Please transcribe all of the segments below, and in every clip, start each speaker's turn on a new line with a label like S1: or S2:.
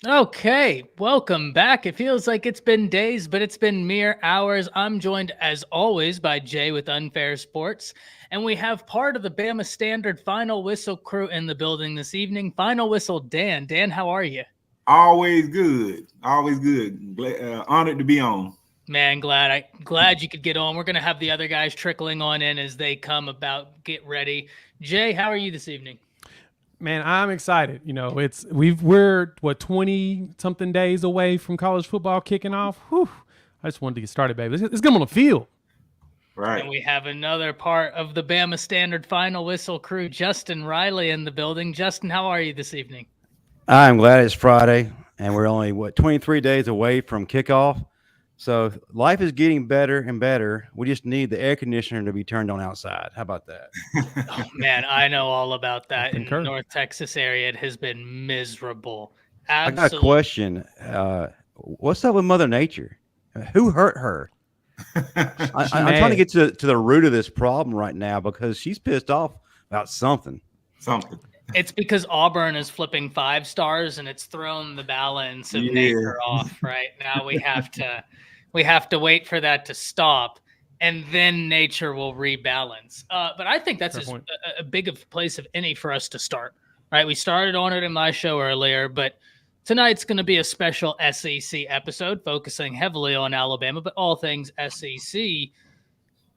S1: Okay, welcome back. It feels like it's been days, but it's been mere hours. I'm joined, as always, by Jay with Unfair Sports, and we have part of the Bama Standard Final Whistle crew in the building this evening. Final Whistle Dan. Dan, how are you?
S2: Always good. Always good. Honored to be on.
S1: Man, glad you could get on. We're gonna have the other guys trickling on in as they come about. Get ready. Jay, how are you this evening?
S3: Man, I'm excited. We're what 20 something days away from college football kicking off. Whew. I just wanted to get started, baby. Let's get them on the field.
S2: Right.
S1: And we have another part of the Bama Standard Final Whistle crew, Justin Riley, in the building. Justin, how are you this evening?
S4: I'm glad it's Friday and we're only 23 days away from kickoff. So life is getting better and better. We just need the air conditioner to be turned on outside. How about that?
S1: Oh man, I know all about that. In
S3: Concur.
S1: North Texas area, it has been miserable.
S4: I got a
S1: Absolutely.
S4: question. What's up with Mother Nature? Who hurt her?
S3: She
S4: I'm trying to
S3: mad.
S4: get to the root of this problem right now because she's pissed off about something.
S2: Something.
S1: It's because Auburn is flipping 5 stars and it's thrown the balance of
S2: Yeah.
S1: nature off. Right now, we have to wait for that to stop, and then nature will rebalance. But I think that's
S3: Fair
S1: as
S3: point.
S1: a big of a place of any for us to start. Right, we started on it in my show earlier, but tonight's going to be a special SEC episode focusing heavily on Alabama, but all things SEC.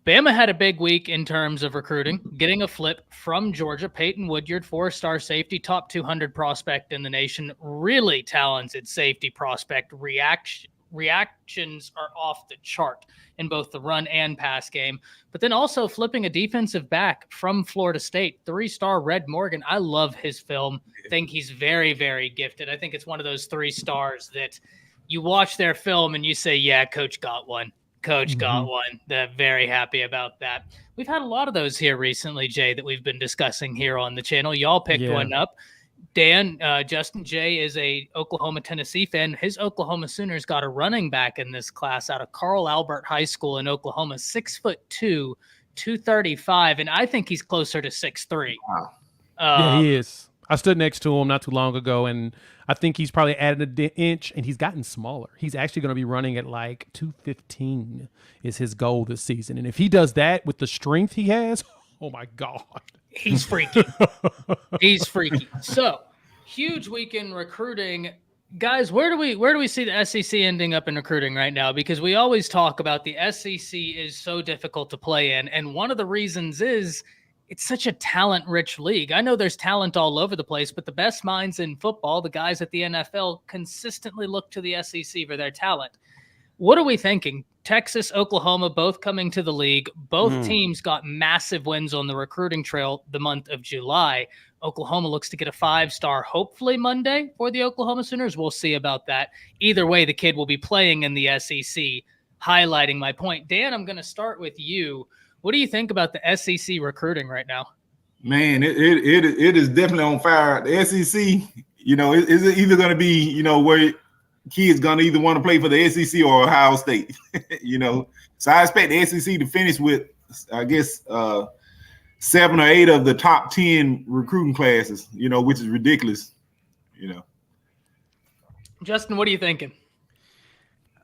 S1: Bama had a big week in terms of recruiting, getting a flip from Georgia. Peyton Woodyard, 4-star safety, top 200 prospect in the nation, really talented safety prospect. Reactions are off the chart in both the run and pass game. But then also flipping a defensive back from Florida State, 3-star Red Morgan. I love his film. Think he's very, very gifted. I think it's one of those 3 stars that you watch their film and you say, yeah, coach got one. Coach got one. They're very happy about that. We've had a lot of those here recently, Jay, that we've been discussing here on the channel. Y'all picked
S3: Yeah.
S1: one up. Dan, Justin Jay is a Oklahoma Tennessee fan. His Oklahoma Sooners got a running back in this class out of Carl Albert High School in Oklahoma, 6'2", 235, and I think he's closer to 6'3".
S2: Wow.
S3: Yeah,
S1: Um,
S3: he is. I stood next to him not too long ago, and I think he's probably added an inch, and he's gotten smaller. He's actually going to be running at like 215 is his goal this season. And if he does that with the strength he has, oh my God.
S1: he's freaky. He's freaky. So huge weekend recruiting. Guys, where do we see the SEC ending up in recruiting right now? Because we always talk about the SEC is so difficult to play in, and one of the reasons is it's such a talent-rich league. I know there's talent all over the place, but the best minds in football, the guys at the NFL, consistently look to the SEC for their talent. What are we thinking? Texas, Oklahoma, both coming to the league. Both
S4: Hmm.
S1: teams got massive wins on the recruiting trail the month of July. Oklahoma looks to get a 5-star, hopefully Monday for the Oklahoma Sooners. We'll see about that. Either way, the kid will be playing in the SEC, highlighting my point. Dan, I'm going to start with you. What do you think about the SEC recruiting right now?
S2: Man, it is definitely on fire. The SEC, is it either going to be, where kids going to either want to play for the SEC or Ohio State, So I expect the SEC to finish with, I guess, 7 or 8 of the top 10 recruiting classes, which is ridiculous,
S1: Justin, what are you thinking?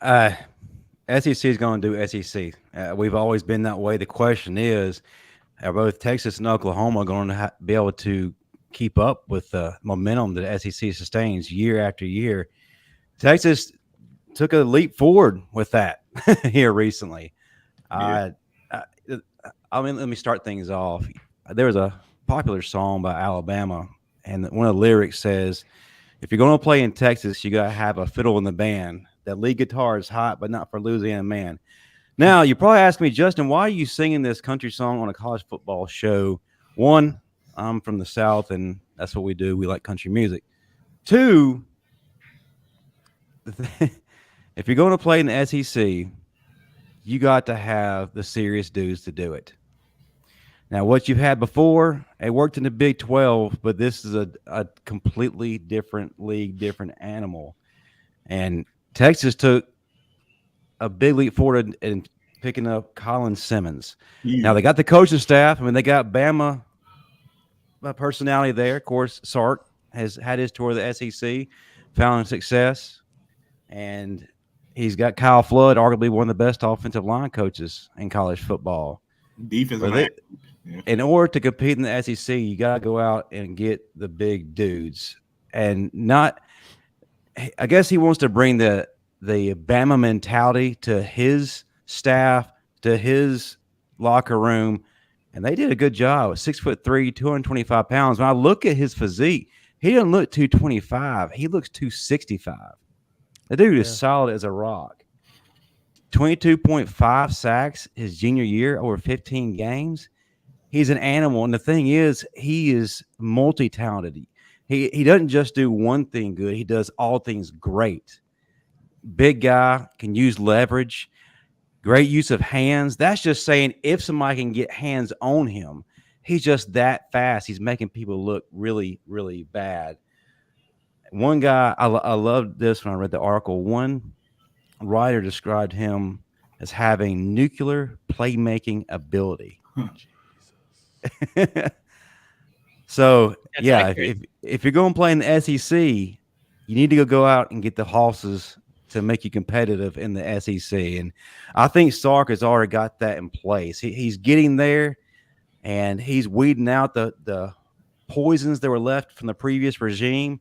S4: SEC is going to do SEC. We've always been that way. The question is, are both Texas and Oklahoma going to be able to keep up with the momentum that SEC sustains year after year? Texas took a leap forward with that here recently.
S2: Yeah.
S4: Let me start things off. There was a popular song by Alabama, and one of the lyrics says, if you're going to play in Texas, you got to have a fiddle in the band. That lead guitar is hot, but not for Louisiana man. Now, you probably ask me, Justin, why are you singing this country song on a college football show? One, I'm from the South, and that's what we do. We like country music. Two, if you're going to play in the SEC, you got to have the serious dudes to do it. Now, what you've had before, it worked in the Big 12, but this is a completely different league, different animal. And Texas took a big leap forward in picking up Colin Simmons.
S2: Yeah.
S4: Now, they got the coaching staff. I mean, they got Bama personality there. Of course, Sark has had his tour of the SEC. found success, and he's got Kyle Flood, arguably one of the best offensive line coaches in college football.
S2: Defensive
S4: But
S2: line.
S4: in order to compete in the SEC, you got to go out and get the big dudes, and not. I guess he wants to bring the Bama mentality to his staff, to his locker room, and they did a good job. 6'3", 225 pounds. When I look at his physique, he doesn't look 225. He looks 265. The dude is solid as a rock. 22.5 sacks his junior year over 15 games. He's an animal, and the thing is, he is multi-talented. He doesn't just do one thing good. He does all things great. Big guy, can use leverage, great use of hands. That's just saying if somebody can get hands on him, he's just that fast. He's making people look really, really bad. One guy, I loved this when I read the article. One writer described him as having nuclear playmaking ability. So,
S1: That's
S4: yeah,
S1: accurate.
S4: if you're going to play in the SEC, you need to go out and get the horses to make you competitive in the SEC. And I think Sark has already got that in place. He's getting there, and he's weeding out the poisons that were left from the previous regime.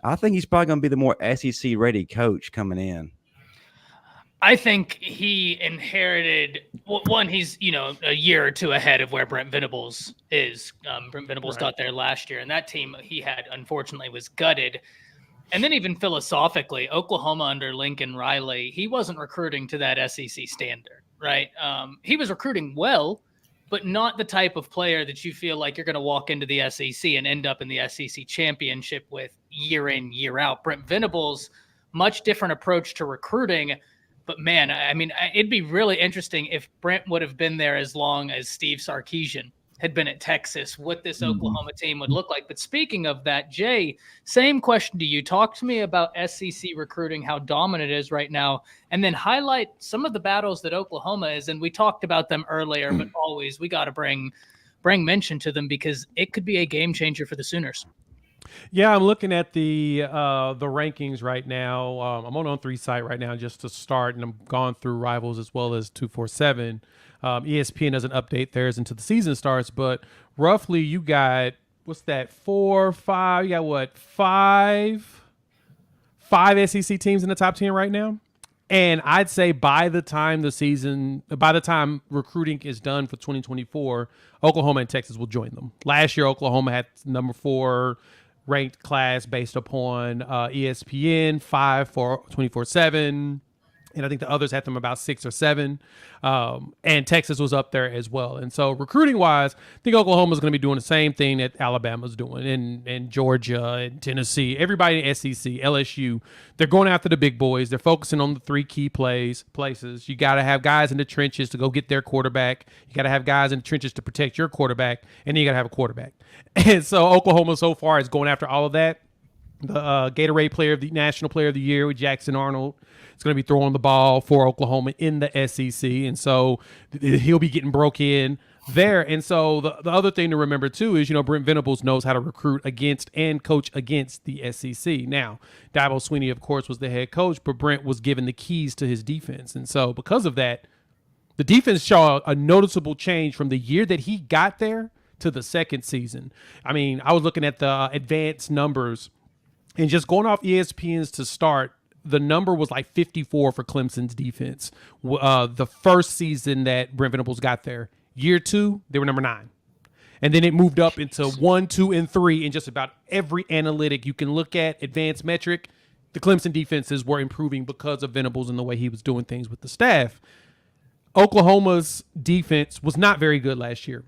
S4: I think he's probably going to be the more SEC-ready coach coming in.
S1: I think he inherited one. He's a year or two ahead of where Brent Venables is. Brent Venables got there last year, and that team he had unfortunately was gutted. And then even philosophically, Oklahoma under Lincoln Riley, he wasn't recruiting to that SEC standard, right? He was recruiting well, but not the type of player that you feel like you're going to walk into the SEC and end up in the SEC championship with year in, year out. Brent Venables, much different approach to recruiting. But man, I mean, it'd be really interesting if Brent would have been there as long as Steve Sarkisian had been at Texas, what this Oklahoma team would look like. But speaking of that, Jay, same question to you. Talk to me about SEC recruiting, how dominant it is right now, and then highlight some of the battles that Oklahoma is. And we talked about them earlier, but always we got to bring mention to them because it could be a game changer for the Sooners.
S3: Yeah, I'm looking at the rankings right now. I'm on 3 site right now just to start, and I'm gone through Rivals as well as 247. ESPN doesn't update theirs until the season starts, but roughly you got, what's that, 4, 5? You got what, five SEC teams in the top 10 right now? And I'd say by the time recruiting is done for 2024, Oklahoma and Texas will join them. Last year, Oklahoma had number 4 ranked class based upon ESPN, 5 for 24/7. And I think the others had them about 6 or 7. And Texas was up there as well. And so recruiting wise, I think Oklahoma's going to be doing the same thing that Alabama's doing, and Georgia and Tennessee, everybody in SEC, LSU. They're going after the big boys. They're focusing on the 3 key places. You got to have guys in the trenches to go get their quarterback. You got to have guys in the trenches to protect your quarterback. And then you got to have a quarterback. And so Oklahoma so far is going after all of that. The Gatorade National Player of the Year with Jackson Arnold is going to be throwing the ball for Oklahoma in the SEC, and so he'll be getting broke in there. And so the other thing to remember too is, Brent Venables knows how to recruit against and coach against the SEC. Now, Dabo Swinney, of course, was the head coach, but Brent was given the keys to his defense, and so because of that, the defense saw a noticeable change from the year that he got there to the second season. I mean, I was looking at the advanced numbers. And just going off ESPN's to start, the number was like 54 for Clemson's defense. The first season that Brent Venables got there. Year 2, they were number 9. And then it moved up into 1, 2, and 3 in just about every analytic you can look at, advanced metric. The Clemson defenses were improving because of Venables and the way he was doing things with the staff. Oklahoma's defense was not very good last year.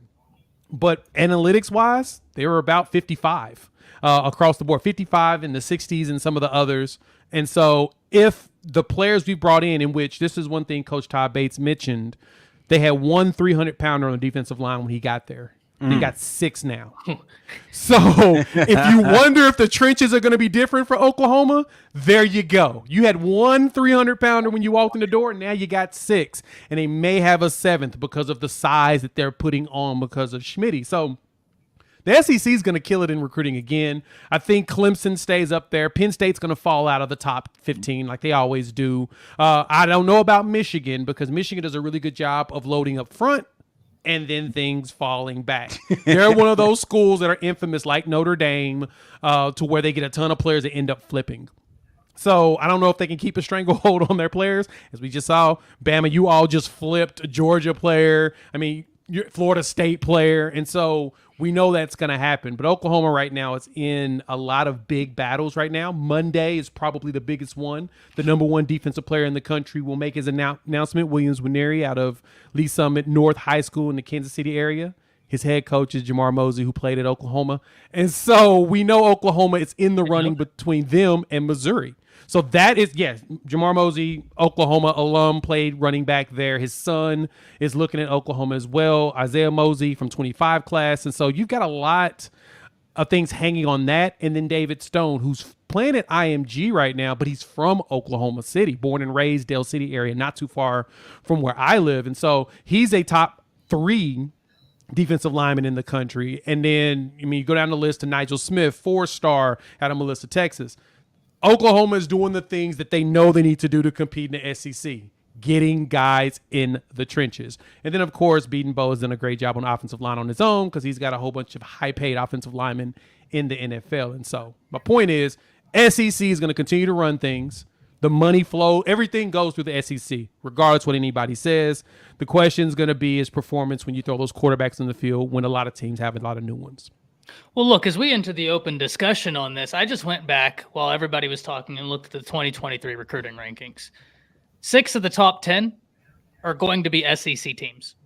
S3: But analytics-wise, they were about 55. Across the board, 55 in the 60s and some of the others. And so if the players we brought in which this is one thing Coach Todd Bates mentioned, they had 1 300-pounder on the defensive line when he got there. They got 6 now. So if you wonder if the trenches are going to be different for Oklahoma, there you go. You had 1 300-pounder when you walked in the door, and now you got 6. And they may have a 7th because of the size that they're putting on because of Schmitty. So The SEC is going to kill it in recruiting again. I think Clemson stays up there. Penn State's going to fall out of the top 15 like they always do. I don't know about Michigan because Michigan does a really good job of loading up front and then things falling back. They're one of those schools that are infamous like Notre Dame to where they get a ton of players that end up flipping. So I don't know if they can keep a stranglehold on their players. As we just saw, Bama, you all just flipped a Georgia player. I mean, Florida State player. And so we know that's going to happen. But Oklahoma right now is in a lot of big battles right now. Monday is probably the biggest one. The number one defensive player in the country will make his announcement, Williams Nwaneri out of Lee Summit North High School in the Kansas City area. His head coach is Jamar Mosey, who played at Oklahoma. And so we know Oklahoma is in the running between them and Missouri. So that is, yes, Jamar Mosey, Oklahoma alum, played running back there. His son is looking at Oklahoma as well. Isaiah Mosey from 25 class. And so you've got a lot of things hanging on that. And then David Stone, who's playing at IMG right now, but he's from Oklahoma City, born and raised Dale City area, not too far from where I live. And so he's a top 3 defensive lineman in the country. And then, I mean, you go down the list to Nigel Smith, 4-star out of Melissa, Texas. Oklahoma is doing the things that they know they need to do to compete in the SEC, getting guys in the trenches. And then, of course, Beaton Bowe has done a great job on offensive line on his own because he's got a whole bunch of high-paid offensive linemen in the NFL. And so my point is SEC is going to continue to run things. The money flow, everything goes through the SEC, regardless what anybody says. The question is going to be his performance when you throw those quarterbacks in the field when a lot of teams have a lot of new ones.
S1: Well, look, as we enter the open discussion on this, I just went back while everybody was talking and looked at the 2023 recruiting rankings. 6 of the top 10 are going to be SEC teams,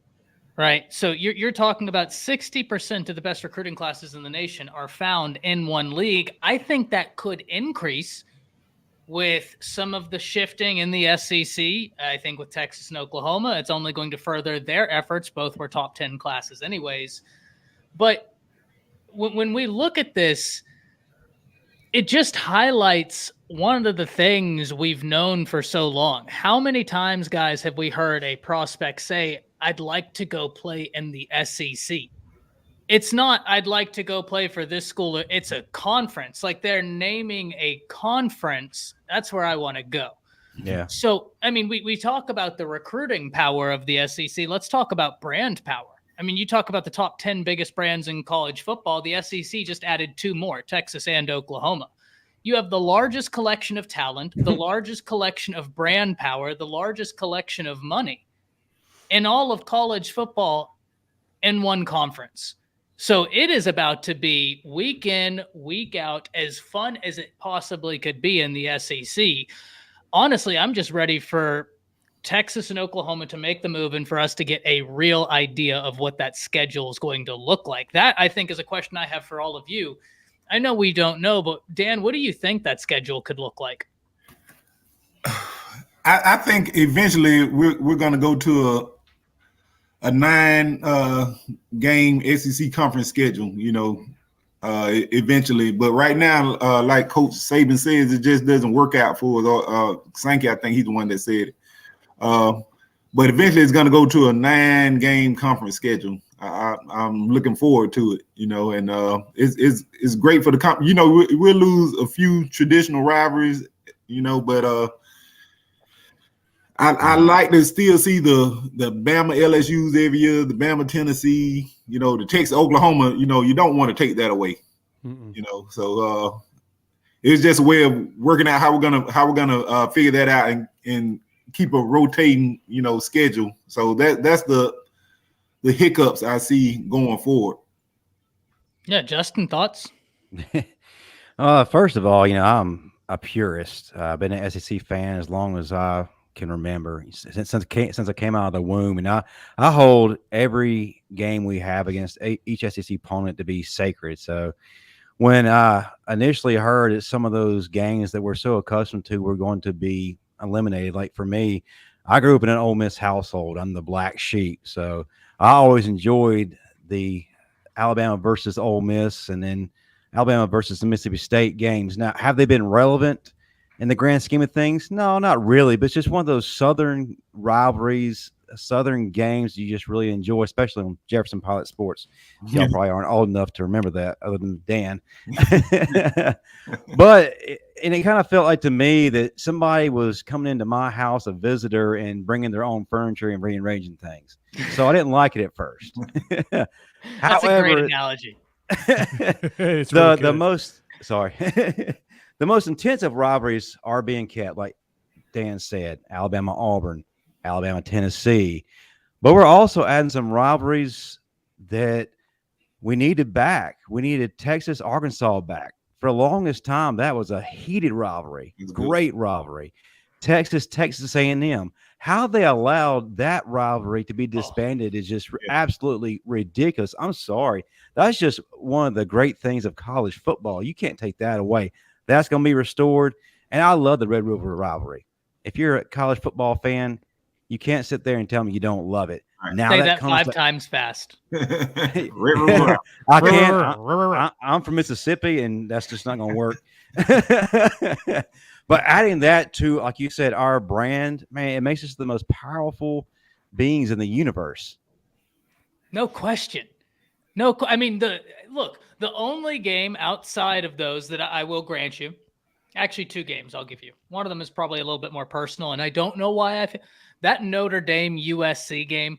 S1: right? So you're talking about 60% of the best recruiting classes in the nation are found in one league. I think that could increase with some of the shifting in the SEC. I think with Texas and Oklahoma, it's only going to further their efforts. Both were top 10 classes anyways. But when we look at this, it just highlights one of the things we've known for so long. How many times, guys, have we heard a prospect say, I'd like to go play in the SEC? It's not, I'd like to go play for this school. It's a conference. Like they're naming a conference. That's where I want to go.
S4: Yeah.
S1: So, I mean, we talk about the recruiting power of the SEC. Let's talk about brand power. I mean, you talk about the top 10 biggest brands in college football. The SEC just added 2 more, Texas and Oklahoma. You have the largest collection of talent, the largest collection of brand power, the largest collection of money in all of college football in one conference. So it is about to be week in, week out, as fun as it possibly could be in the SEC. Honestly, I'm just ready for Texas and Oklahoma to make the move and for us to get a real idea of what that schedule is going to look like. That, I think, is a question I have for all of you. I know we don't know, but Dan, what do you think that schedule could look like?
S2: I think eventually we're going to go to a 9 game SEC conference schedule, eventually. But right now, like Coach Saban says, it just doesn't work out for us. Sankey, I think he's the one that said it. But eventually it's going to go to a 9 game conference schedule. I'm looking forward to it, and it's great for the we'll lose a few traditional rivalries, but I like to still see the Bama LSUs every year, the Bama Tennessee, the Texas Oklahoma. You don't want to take that away, So it's just a way of working out how we're gonna figure that out and keep a rotating, schedule. So that's the hiccups I see going forward.
S1: Yeah, Justin, thoughts?
S4: First of all, I'm a purist. I've been an SEC fan as long as I can remember, since I came out of the womb, and I hold every game we have against each SEC opponent to be sacred. So when I initially heard that some of those games that we're so accustomed to were going to be eliminated, like for me, I grew up in an Ole Miss household. I'm the black sheep, so I always enjoyed the Alabama versus Ole Miss, and then Alabama versus the Mississippi State games. Now, have they been relevant in the grand scheme of things? No, not really. But it's just one of those Southern rivalries Southern games you just really enjoy, especially on Jefferson Pilot Sports. Y'all probably aren't old enough to remember that, other than Dan. But it kind of felt like to me that somebody was coming into my house, a visitor, and bringing their own furniture and rearranging things. So I didn't like it at first.
S1: That's a great analogy.
S4: The most intensive rivalries are being kept, like Dan said, Alabama Auburn, Alabama Tennessee, but we're also adding some rivalries that we needed back. We needed Texas Arkansas back. For the longest time, that was a heated rivalry, great rivalry. Texas A&M. How they allowed that rivalry to be disbanded is just absolutely ridiculous. I'm sorry. That's just one of the great things of college football. You can't take that away. That's going to be restored. And I love the Red River rivalry. If you're a college football fan, you can't sit there and tell me you don't love it.
S1: Right. Now say that 5 times fast.
S4: I can't. I'm from Mississippi, and that's just not going to work. But adding that to, like you said, our brand, man, it makes us the most powerful beings in the universe.
S1: No question. I mean, the only game outside of those that I will grant you, actually 2 games I'll give you. One of them is probably a little bit more personal, and I don't know why that Notre Dame USC game,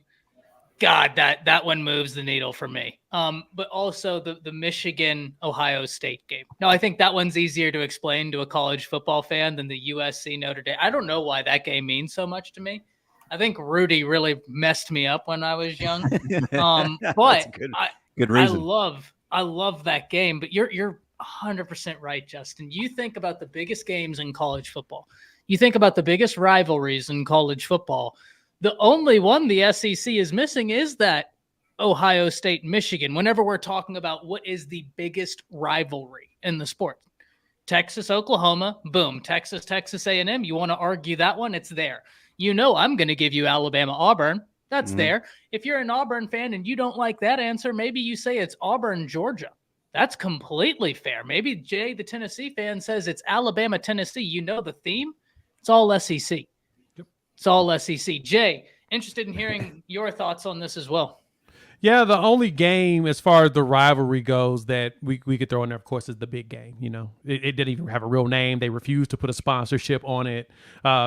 S1: God, that one moves the needle for me. But also the Michigan Ohio State game. No, I think that one's easier to explain to a college football fan than the USC Notre Dame. I don't know why that game means so much to me. I think Rudy really messed me up when I was young. But
S4: good reason.
S1: I love that game. But you're 100% right, Justin. You think about the biggest games in college football. You think about the biggest rivalries in college football. The only one the SEC is missing is that Ohio State, Michigan. Whenever we're talking about what is the biggest rivalry in the sport, Texas, Oklahoma, boom, Texas A&M. You want to argue that one? It's there. I'm going to give you Alabama, Auburn. That's there. If you're an Auburn fan and you don't like that answer, maybe you say it's Auburn, Georgia. That's completely fair. Maybe Jay, the Tennessee fan, says it's Alabama, Tennessee. The theme? It's all SEC. It's all SEC. Jay, interested in hearing your thoughts on this as well.
S3: Yeah, the only game as far as the rivalry goes that we could throw in there, of course, is the big game. It didn't even have a real name. They refused to put a sponsorship on it.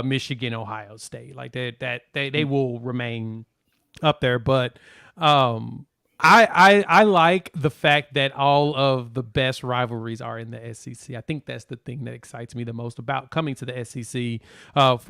S3: Michigan, Ohio State, like that they will remain up there. But I like the fact that all of the best rivalries are in the SEC. I think that's the thing that excites me the most about coming to the SEC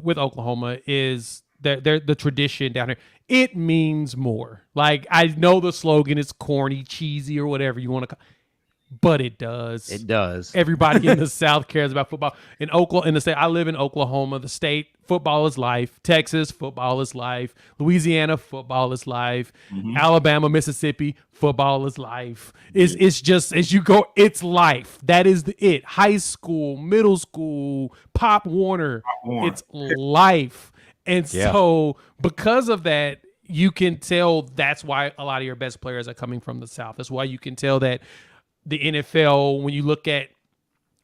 S3: with Oklahoma is the tradition down here. It means more. Like, I know the slogan is corny, cheesy, or whatever you want to call it, but it does.
S4: It does.
S3: Everybody in the South cares about football. In the state, I live in Oklahoma. The state, football is life. Texas, football is life. Louisiana, football is life. Alabama, Mississippi, football is life. It's just, as you go, it's life. That is it. High school, middle school, Pop Warner. It's life. And so because of that, you can tell that's why a lot of your best players are coming from the South. That's why you can tell that the NFL, when you look at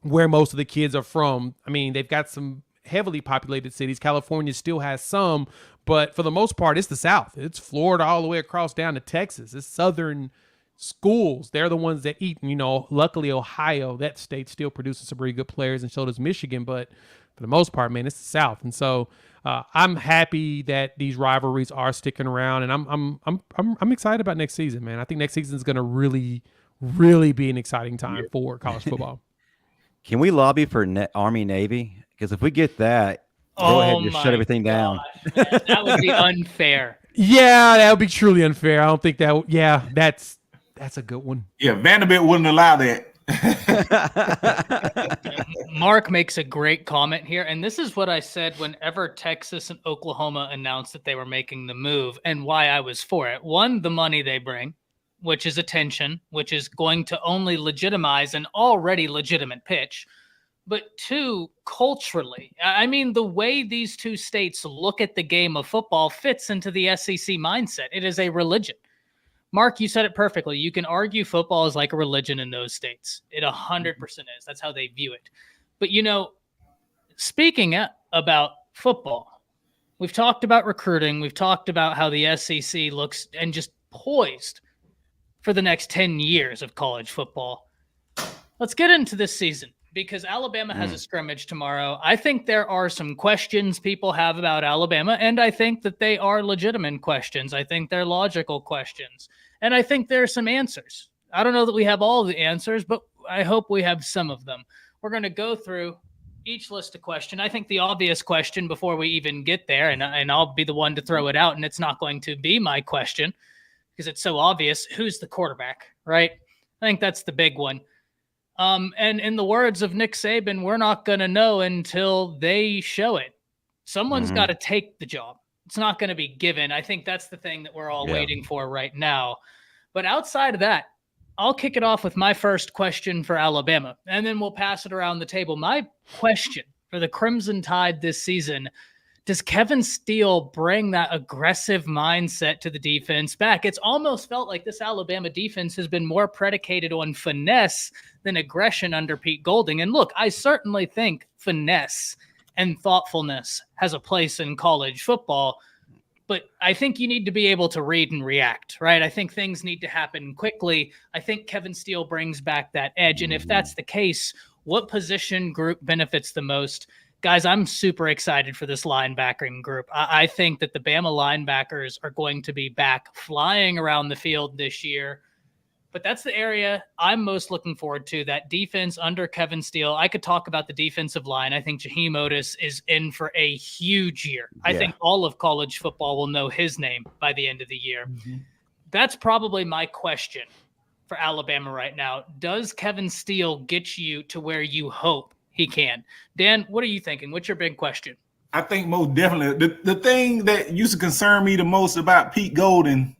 S3: where most of the kids are from, I mean, they've got some heavily populated cities. California still has some, but for the most part, it's the South. It's Florida all the way across down to Texas. It's Southern schools. They're the ones that eat. Luckily, Ohio, that state still produces some pretty good players, and so does Michigan. But for the most part, man, it's the South. And so I'm happy that these rivalries are sticking around, and I'm excited about next season, man. I think next season is going to really be an exciting time for college football.
S4: Can we lobby for Army Navy? Because if we get that, go ahead and just shut everything down.
S1: Man, that would be unfair.
S3: Yeah, that would be truly unfair. I don't think that. Yeah, that's a good one.
S2: Yeah, Vanderbilt wouldn't allow that.
S1: Mark makes a great comment here, and this is what I said whenever Texas and Oklahoma announced that they were making the move, and why I was for it. One, the money they bring, which is attention, which is going to only legitimize an already legitimate pitch. But 2, culturally, I mean, the way these 2 states look at the game of football fits into the SEC mindset. It is a religion. Mark, you said it perfectly. You can argue football is like a religion in those states. It 100% is. That's how they view it. But, speaking about football, We've talked about recruiting. We've talked about how the SEC looks and just poised for the next 10 years of college football. Let's get into this season because Alabama has a scrimmage tomorrow. I think there are some questions people have about Alabama, and I think that they are legitimate questions. I think they're logical questions, and I think there are some answers. I don't know that we have all the answers, but I hope we have some of them. We're going to go through each list of questions. I think the obvious question before we even get there, and I'll be the one to throw it out, and it's not going to be my question because it's so obvious. Who's the quarterback, right? I think that's the big one. And in the words of Nick Saban, we're not going to know until they show it. Someone's got to take the job. It's not going to be given. I think that's the thing that we're all waiting for right now. But outside of that, I'll kick it off with my first question for Alabama, and then we'll pass it around the table. My question for the Crimson Tide this season: does Kevin Steele bring that aggressive mindset to the defense back? It's almost felt like this Alabama defense has been more predicated on finesse than aggression under Pete Golding. And look, I certainly think finesse and thoughtfulness has a place in college football, but I think you need to be able to read and react, right? I think things need to happen quickly. I think Kevin Steele brings back that edge. And if that's the case, what position group benefits the most? Guys, I'm super excited for this linebacking group. I think that the Bama linebackers are going to be back flying around the field this year. But that's the area I'm most looking forward to, that defense under Kevin Steele. I could talk about the defensive line. I think Jaheim Otis is in for a huge year. I think all of college football will know his name by the end of the year. That's probably my question for Alabama right now. Does Kevin Steele get you to where you hope he can? Dan, what are you thinking? What's your big question?
S2: I think most definitely the thing that used to concern me the most about Pete Golding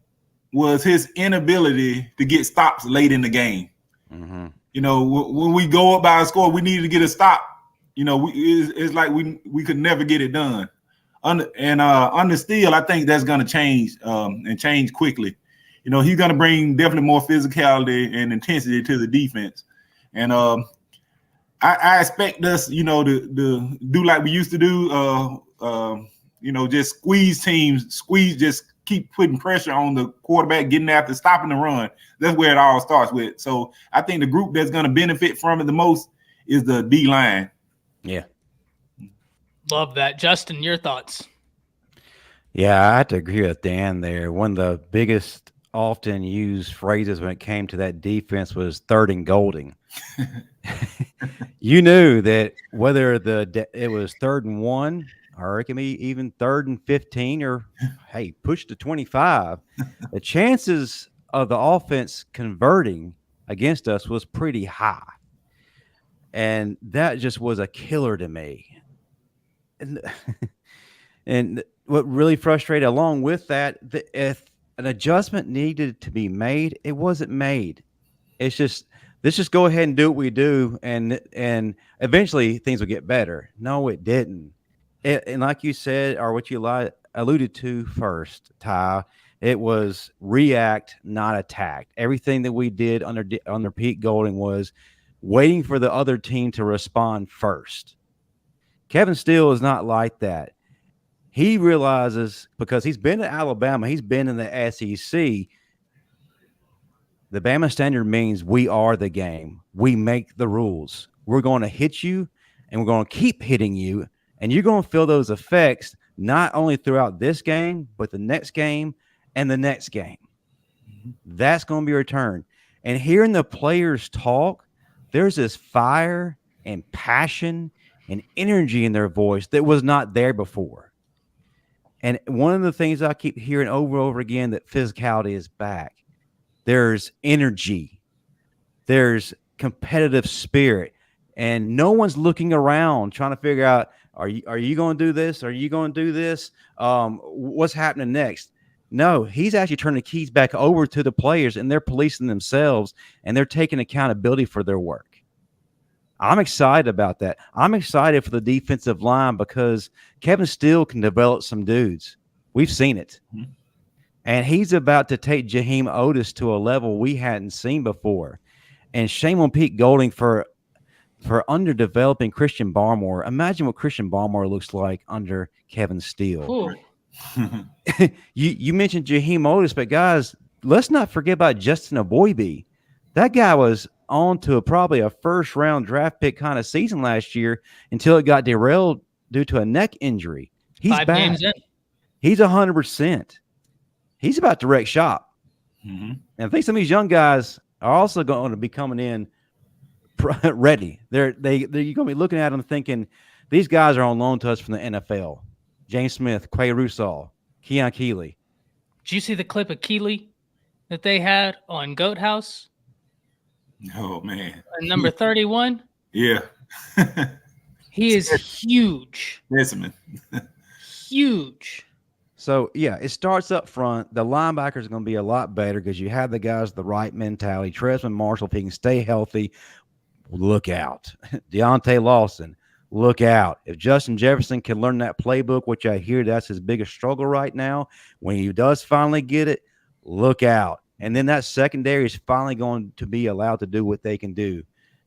S2: was his inability to get stops late in the game. You know, when we go up by a score, we needed to get a stop. You know, it's like we could never get it done. Under Steele, I think that's going to change and change quickly. You know, he's going to bring definitely more physicality and intensity to the defense. And I expect us, you know, to do like we used to do, you know, just just keep putting pressure on the quarterback, getting after, stopping the run. That's where it all starts with. So I think the group that's going to benefit from it the most is the D-line.
S4: Yeah.
S1: Love that. Justin, your thoughts?
S4: Yeah, I have to agree with Dan there. One of the biggest often used phrases when it came to that defense was third and Golding. You knew that whether it was 3rd and 1, or it can be even 3rd and 15, or hey, push to 25. The chances of the offense converting against us was pretty high. And that just was a killer to me. And what really frustrated along with that, if an adjustment needed to be made, it wasn't made. It's just, let's just go ahead and do what we do, and eventually things will get better. No, it didn't. And like you said, or what you alluded to first, Ty, it was react, not attack. Everything that we did under Pete Golding was waiting for the other team to respond first. Kevin Steele is not like that. He realizes, because he's been to Alabama, he's been in the SEC, the Bama Standard means we are the game. We make the rules. We're going to hit you, and we're going to keep hitting you. And you're going to feel those effects not only throughout this game, but the next game and the next game. That's going to be returned. And hearing the players talk, there's this fire and passion and energy in their voice that was not there before. And one of the things I keep hearing over and over again, that physicality is back. There's energy. There's competitive spirit. And no one's looking around trying to figure out, Are you going to do this? Are you going to do this? What's happening next? No, he's actually turning the keys back over to the players, and they're policing themselves, and they're taking accountability for their work. I'm excited about that. I'm excited for the defensive line because Kevin Steele can develop some dudes. We've seen it. And he's about to take Jaheim Otis to a level we hadn't seen before. And shame on Pete Golding for for underdeveloping Christian Barmore, imagine what Christian Barmore looks like under Kevin Steele. You mentioned Jaheim Otis, but guys, let's not forget about Justin Aboybe. That guy was on to probably a first-round draft pick kind of season last year until it got derailed due to a neck injury. He's
S1: 5
S4: back.
S1: games in.
S4: He's 100%. He's about to wreck shop. And I think some of these young guys are also going to be coming in ready. You're going to be looking at them thinking, these guys are on loan to us from the NFL. James Smith, Quay Rusall, Keon Keeley.
S1: Did you see the clip of Keeley that they had on Goat House?
S2: Oh, man.
S1: Number 31?
S2: Yeah.
S1: He is huge.
S2: Specimen.
S1: Huge.
S4: So, yeah, it starts up front. The linebackers are going to be a lot better because you have the guys with the right mentality. Tresman Marshall, if he can stay healthy, look out. Deontay Lawson, look out. If Justin Jefferson can learn that playbook, which I hear that's his biggest struggle right now, when he does finally get it, look out. And then that secondary is finally going to be allowed to do what they can do.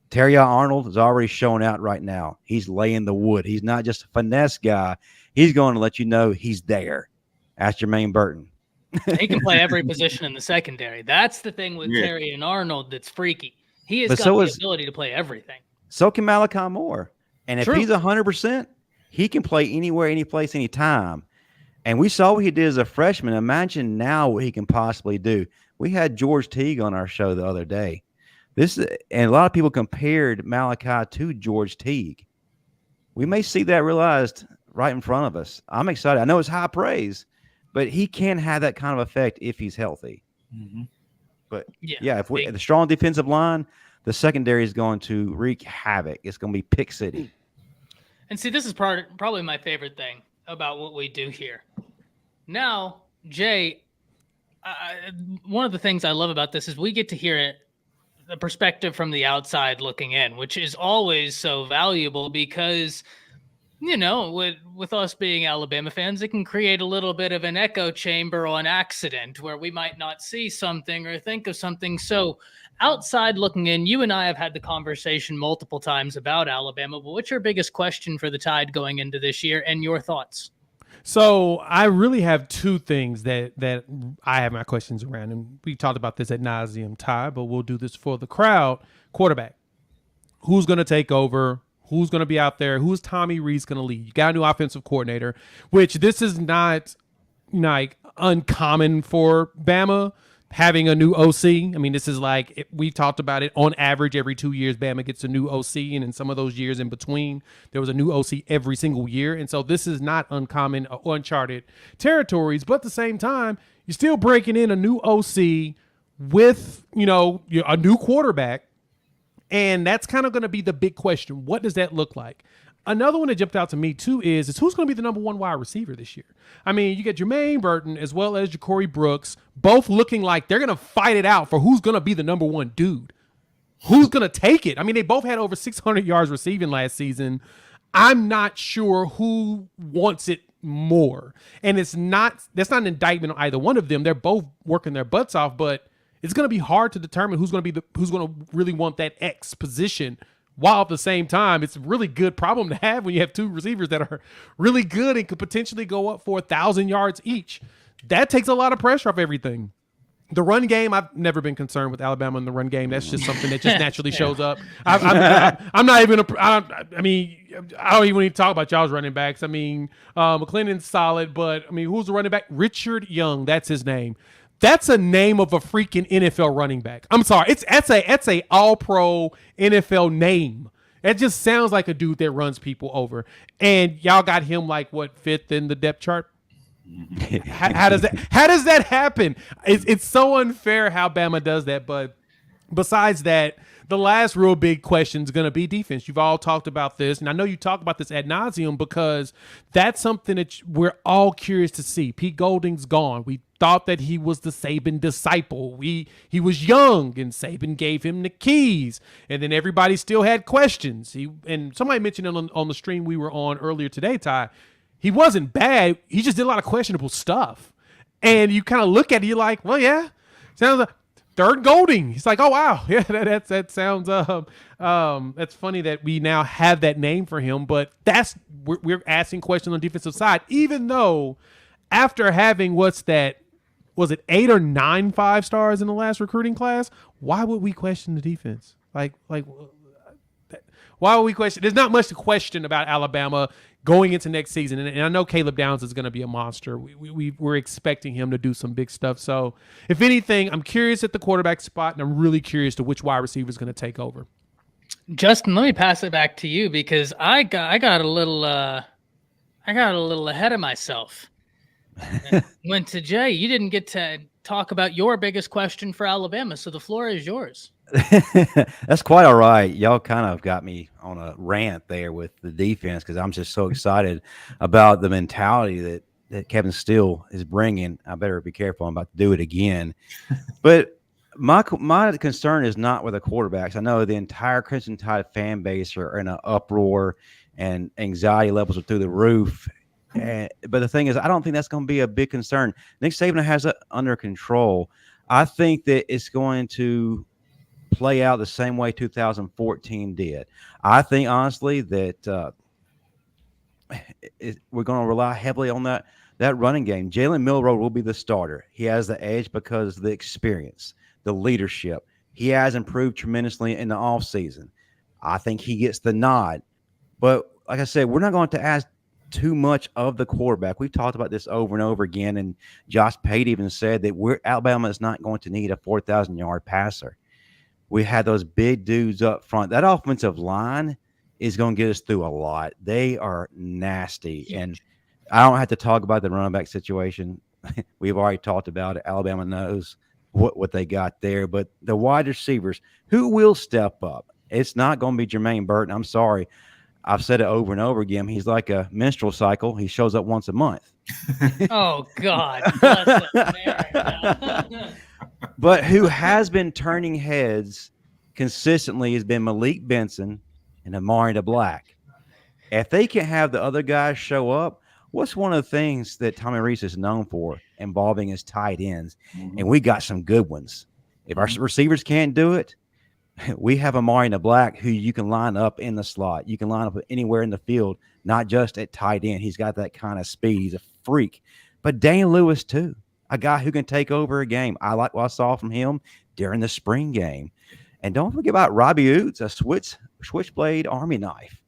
S4: Terry Arnold is already showing out right now. He's laying the wood. He's not just a finesse guy. He's going to let you know he's there. Ask Jermaine Burton.
S1: He can play every position in the secondary. That's the thing with Terry and Arnold that's freaky. He has got the ability to play everything.
S4: So can Malachi Moore. And if he's 100%, he can play anywhere, any place, anytime. And we saw what he did as a freshman. Imagine now what he can possibly do. We had George Teague on our show the other day. And a lot of people compared Malachi to George Teague. We may see that realized right in front of us. I'm excited. I know it's high praise, but he can have that kind of effect if he's healthy. But if we the strong defensive line, the secondary is going to wreak havoc. It's going to be pick city.
S1: And see, this is probably my favorite thing about what we do here. Now, Jay, one of the things I love about this is we get to hear the perspective from the outside looking in, which is always so valuable because, with us being Alabama fans, it can create a little bit of an echo chamber on accident where we might not see something or think of something. So outside looking in, you and I have had the conversation multiple times about Alabama, but what's your biggest question for the Tide going into this year and your thoughts?
S3: So I really have two things that I have my questions around, and we talked about this ad nauseum, Ty, but we'll do this for the crowd. Quarterback, who's going to take over? Who's going to be out there? Who's Tommy Rees going to lead? You got a new offensive coordinator, which this is not like uncommon for Bama having a new OC. I mean, this is like, we talked about it on average every 2 years, Bama gets a new OC. And in some of those years in between, there was a new OC every single year. And so this is not uncommon or uncharted territories. But at the same time, you're still breaking in a new OC with, a new quarterback. And that's kind of going to be the big question. What does that look like? Another one that jumped out to me, too, is who's going to be the number one wide receiver this year? I mean, you get Jermaine Burton as well as Ja'Cory Brooks, both looking like they're going to fight it out for who's going to be the number one dude. Who's going to take it? I mean, they both had over 600 yards receiving last season. I'm not sure who wants it more. And that's not an indictment on either one of them. They're both working their butts off, but it's going to be hard to determine who's going to really want that X position. While at the same time, it's a really good problem to have when you have two receivers that are really good and could potentially go up for 1,000 yards each. That takes a lot of pressure off everything. The run game, I've never been concerned with Alabama in the run game. That's just something that just naturally shows up. I'm not even I don't even need to talk about y'all's running backs. I mean, McClendon's solid, but I mean, who's the running back? Richard Young, that's his name. That's a name of a freaking NFL running back. I'm sorry. That's a all-pro NFL name. It just sounds like a dude that runs people over. And y'all got him like fifth in the depth chart? How does that happen? It's so unfair how Bama does that. But besides that, the last real big question is going to be defense. You've all talked about this, and I know you talk about this ad nauseum because that's something that we're all curious to see. Pete Golding's gone. We thought that he was the Saban disciple. He was young, and Saban gave him the keys, and then everybody still had questions. And somebody mentioned it on the stream we were on earlier today, Ty. He wasn't bad. He just did a lot of questionable stuff. And you kind of look at it, you're like, well, yeah, sounds like third Golding. He's like, oh wow, yeah, that sounds that's funny that we now have that name for him. But we're asking questions on the defensive side, even though after having was it 8 or 9 5-stars in the last recruiting class? Why would we question the defense? Like why would we question? There's not much to question about Alabama going into next season, and I know Caleb Downs is going to be a monster. We're expecting him to do some big stuff. So, if anything, I'm curious at the quarterback spot, and I'm really curious to which wide receiver is going to take over.
S1: Justin, let me pass it back to you because I got a little ahead of myself. Went to Jay. You didn't get to talk about your biggest question for Alabama, so the floor is yours.
S4: That's quite all right. Y'all kind of got me on a rant there with the defense because I'm just so excited about the mentality that Kevin Steele is bringing. I better be careful. I'm about to do it again. But my concern is not with the quarterbacks. I know the entire Crimson Tide fan base are in an uproar and anxiety levels are through the roof. But the thing is, I don't think that's going to be a big concern. Nick Saban has it under control. I think that it's going to play out the same way 2014 did. I think, honestly, that we're going to rely heavily on that running game. Jalen Milroe will be the starter. He has the edge because of the experience, the leadership. He has improved tremendously in the offseason. I think he gets the nod. But like I said, we're not going to ask too much of the quarterback. We've talked about this over and over again, and Josh Pate even said that Alabama is not going to need a 4,000-yard passer. We had those big dudes up front. That offensive line is going to get us through a lot. They are nasty. And I don't have to talk about the running back situation. We've already talked about it. Alabama knows what they got there. But the wide receivers, who will step up? It's not going to be Jermaine Burton. I'm sorry. I've said it over and over again. He's like a menstrual cycle. He shows up once a month.
S1: Oh, God. Bless America.
S4: But who has been turning heads consistently has been Malik Benson and Amari DeBlack. If they can have the other guys show up, what's one of the things that Tommy Rees is known for? Involving his tight ends. Mm-hmm. And we got some good ones. If our receivers can't do it, we have Amari DeBlack who you can line up in the slot. You can line up anywhere in the field, not just at tight end. He's got that kind of speed. He's a freak. But Dane Lewis, too. A guy who can take over a game. I like what I saw from him during the spring game. And don't forget about Robbie Oots, a switchblade army knife,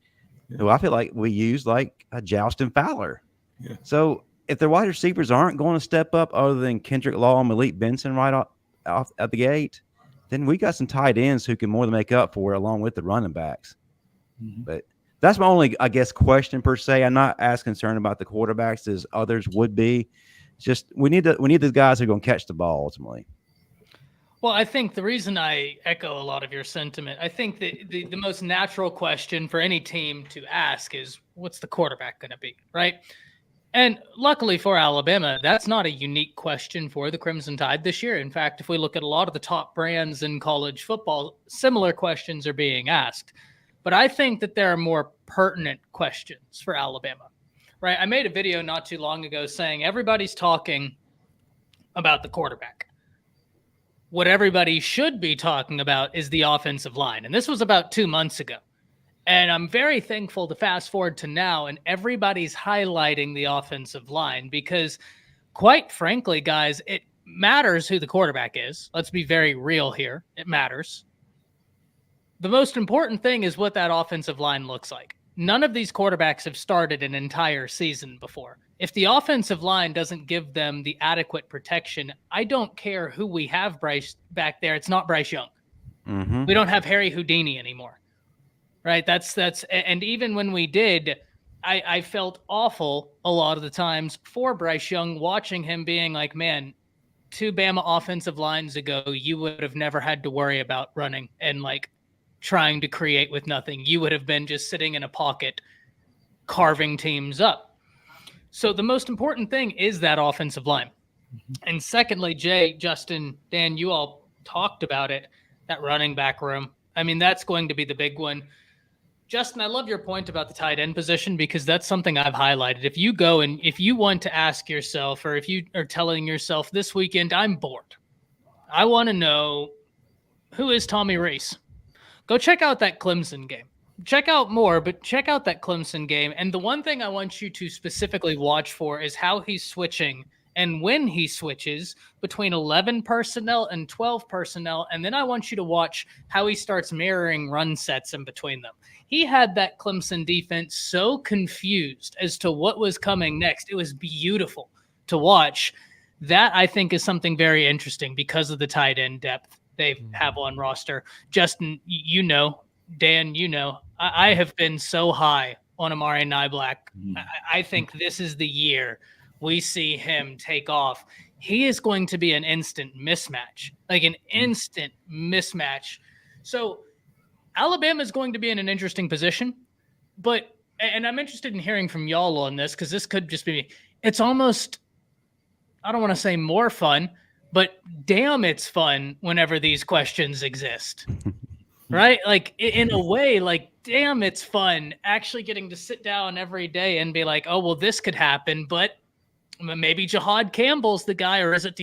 S4: who I feel like we use like a Joustin Fowler. Yeah. So if the wide receivers aren't going to step up other than Kendrick Law and Malik Benson right off at the gate, then we got some tight ends who can more than make up for it along with the running backs. Mm-hmm. But that's my only, I guess, question per se. I'm not as concerned about the quarterbacks as others would be. Just we need the guys who are going to catch the ball ultimately.
S1: Well, I think the reason I echo a lot of your sentiment, I think that the most natural question for any team to ask is, what's the quarterback going to be, right? And luckily for Alabama, that's not a unique question for the Crimson Tide this year. In fact, if we look at a lot of the top brands in college football, similar questions are being asked. But I think that there are more pertinent questions for Alabama. Right, I made a video not too long ago saying everybody's talking about the quarterback. What everybody should be talking about is the offensive line. And this was about 2 months ago. And I'm very thankful to fast forward to now, and everybody's highlighting the offensive line because, quite frankly, guys, it matters who the quarterback is. Let's be very real here. It matters. The most important thing is what that offensive line looks like. None of these quarterbacks have started an entire season before. If the offensive line doesn't give them the adequate protection, I don't care who we have Bryce back there. It's not Bryce Young. Mm-hmm. We don't have Harry Houdini anymore, right? That's and even when we did, I felt awful a lot of the times for Bryce Young, watching him being like, man, 2 Bama offensive lines ago, you would have never had to worry about running and like trying to create with nothing. You would have been just sitting in a pocket, carving teams up. So the most important thing is that offensive line. Mm-hmm. And secondly, Jay, Justin, Dan, you all talked about it, that running back room. I mean, that's going to be the big one. Justin, I love your point about the tight end position because that's something I've highlighted. If you go and if you want to ask yourself, or if you are telling yourself this weekend, I'm bored. I want to know, who is Tommy Rees? Go check out that Clemson game. Check out more, but check out that Clemson game. And the one thing I want you to specifically watch for is how he's switching and when he switches between 11 personnel and 12 personnel. And then I want you to watch how he starts mirroring run sets in between them. He had that Clemson defense so confused as to what was coming next. It was beautiful to watch. That, I think, is something very interesting because of the tight end depth they have on roster. Justin, you know, Dan, you know, I have been so high on Amari Niblack. I think this is the year we see him take off. He is going to be an instant mismatch, like an instant mismatch. So Alabama is going to be in an interesting position, but, and I'm interested in hearing from y'all on this, because this could just be me. It's almost, I don't want to say more fun, but damn, it's fun whenever these questions exist. Right? Like, in a way, like, damn, it's fun actually getting to sit down every day and be like, oh, well, this could happen, but maybe Jahad Campbell's the guy, or is it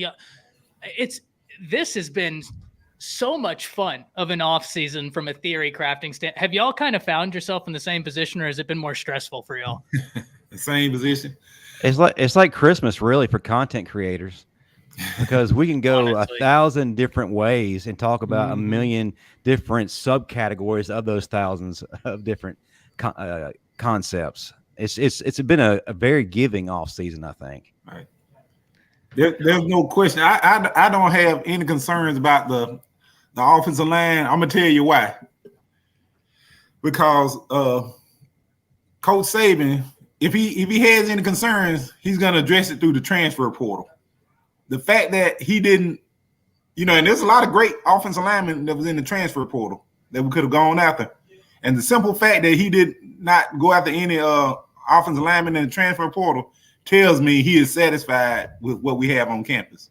S1: this has been so much fun of an off season from a theory crafting stand. Have y'all kind of found yourself in the same position, or has it been more stressful for y'all?
S2: The same position.
S4: It's like Christmas, really, for content creators, because we can go
S1: Honestly.
S4: 1,000 different ways and talk about a million different subcategories of those thousands of different concepts. It's been a very giving off season, I think.
S2: Right. There's no question. I don't have any concerns about the offensive line. I'm gonna tell you why. Because Coach Saban, if he has any concerns, he's gonna address it through the transfer portal. The fact that he didn't, and there's a lot of great offensive linemen that was in the transfer portal that we could have gone after. And the simple fact that he did not go after any offensive linemen in the transfer portal tells me he is satisfied with what we have on campus.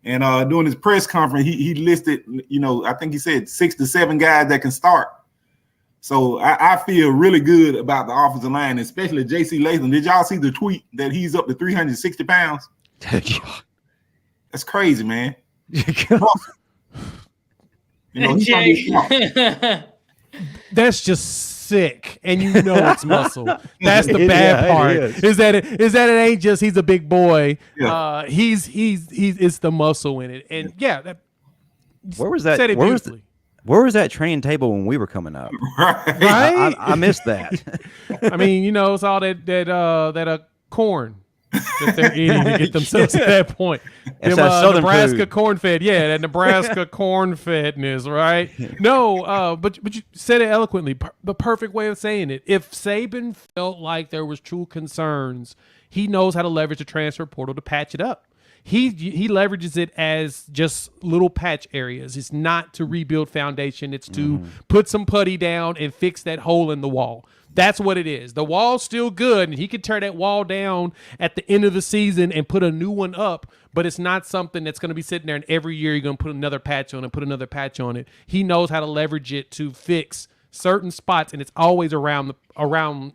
S2: And during his press conference, he listed, I think he said 6 to 7 guys that can start. So I feel really good about the offensive line, especially J.C. Latham. Did y'all see the tweet that he's up to 360 pounds? That's crazy, man.
S3: That's just sick, and it's muscle. That's the bad part. Is that it ain't just he's a big boy.
S2: Yeah.
S3: He's it's the muscle in it, and
S4: where was that?
S3: Said it beautifully.
S4: Where was that training table when we were coming up?
S3: Right?
S4: I missed that.
S3: I mean, it's all that corn that they're eating to get themselves to that point.
S4: It's
S3: Them,
S4: that Southern
S3: Nebraska
S4: food.
S3: corn-fed, that Nebraska corn-fedness, right? No, but you said it eloquently. The perfect way of saying it. If Saban felt like there was true concerns, he knows how to leverage the transfer portal to patch it up. He leverages it as just little patch areas. It's not to rebuild foundation. It's to put some putty down and fix that hole in the wall. That's what it is. The wall's still good, and he can tear that wall down at the end of the season and put a new one up, but it's not something that's going to be sitting there and every year you're going to put another patch on it, put another patch on it. He knows how to leverage it to fix certain spots, and it's always around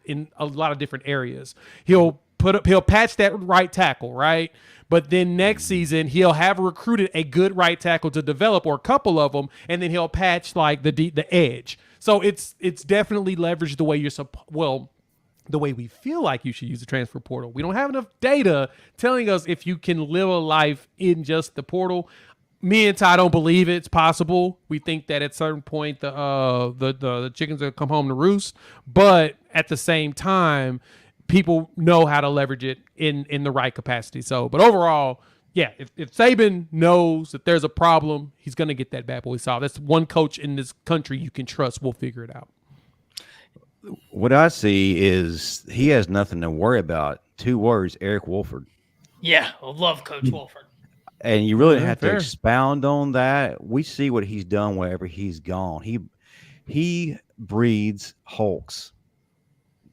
S3: in a lot of different areas. He'll patch that right tackle, right? But then next season, he'll have recruited a good right tackle to develop, or a couple of them, and then he'll patch like the edge. So it's definitely leveraged the way the way we feel like you should use the transfer portal. We don't have enough data telling us if you can live a life in just the portal. Me and Ty don't believe it's possible. We think that at a certain point the chickens will come home to roost. But at the same time, people know how to leverage it in the right capacity. So, but overall, if Saban knows that there's a problem, he's going to get that bad boy solved. That's one coach in this country you can trust. We'll figure it out.
S4: What I see is he has nothing to worry about. 2 words, Eric Wolford.
S1: Yeah, I love Coach Wolford.
S4: And you really have to
S3: fair.
S4: expound on that. We see what he's done wherever he's gone. He breeds Hulks.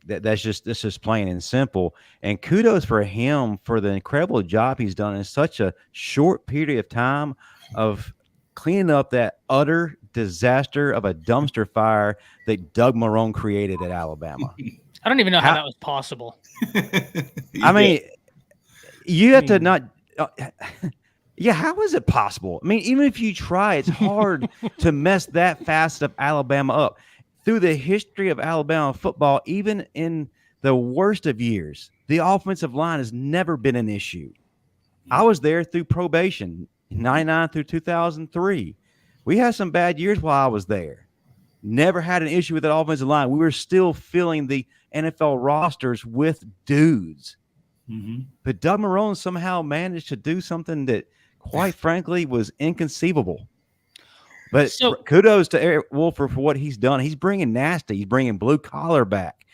S4: That's just plain and simple. And kudos for him for the incredible job he's done in such a short period of time of cleaning up that utter disaster of a dumpster fire that Doug Marrone created at Alabama.
S1: I don't even know how that was possible.
S4: I mean, you have to not. Yeah, how is it possible? I mean, even if you try, it's hard to mess that facet of Alabama up. Through the history of Alabama football, even in the worst of years, the offensive line has never been an issue. I was there through probation, 99 through 2003. We had some bad years while I was there. Never had an issue with that offensive line. We were still filling the NFL rosters with dudes.
S2: Mm-hmm.
S4: But Doug Marrone somehow managed to do something that, quite frankly, was inconceivable. But kudos to Eric Wolford for what he's done. He's bringing nasty. He's bringing blue collar back.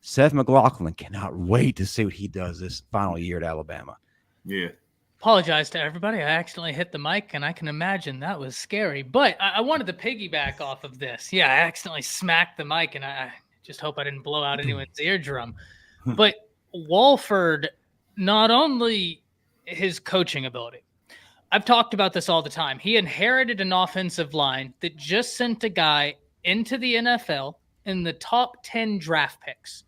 S4: Seth McLaughlin cannot wait to see what he does this final year at Alabama.
S2: Yeah.
S1: Apologize to everybody. I accidentally hit the mic, and I can imagine that was scary. But I wanted to piggyback off of this. Yeah, I accidentally smacked the mic, and I just hope I didn't blow out anyone's eardrum. But Wolford, not only his coaching ability, I've talked about this all the time. He inherited an offensive line that just sent a guy into the NFL in the top 10 draft picks.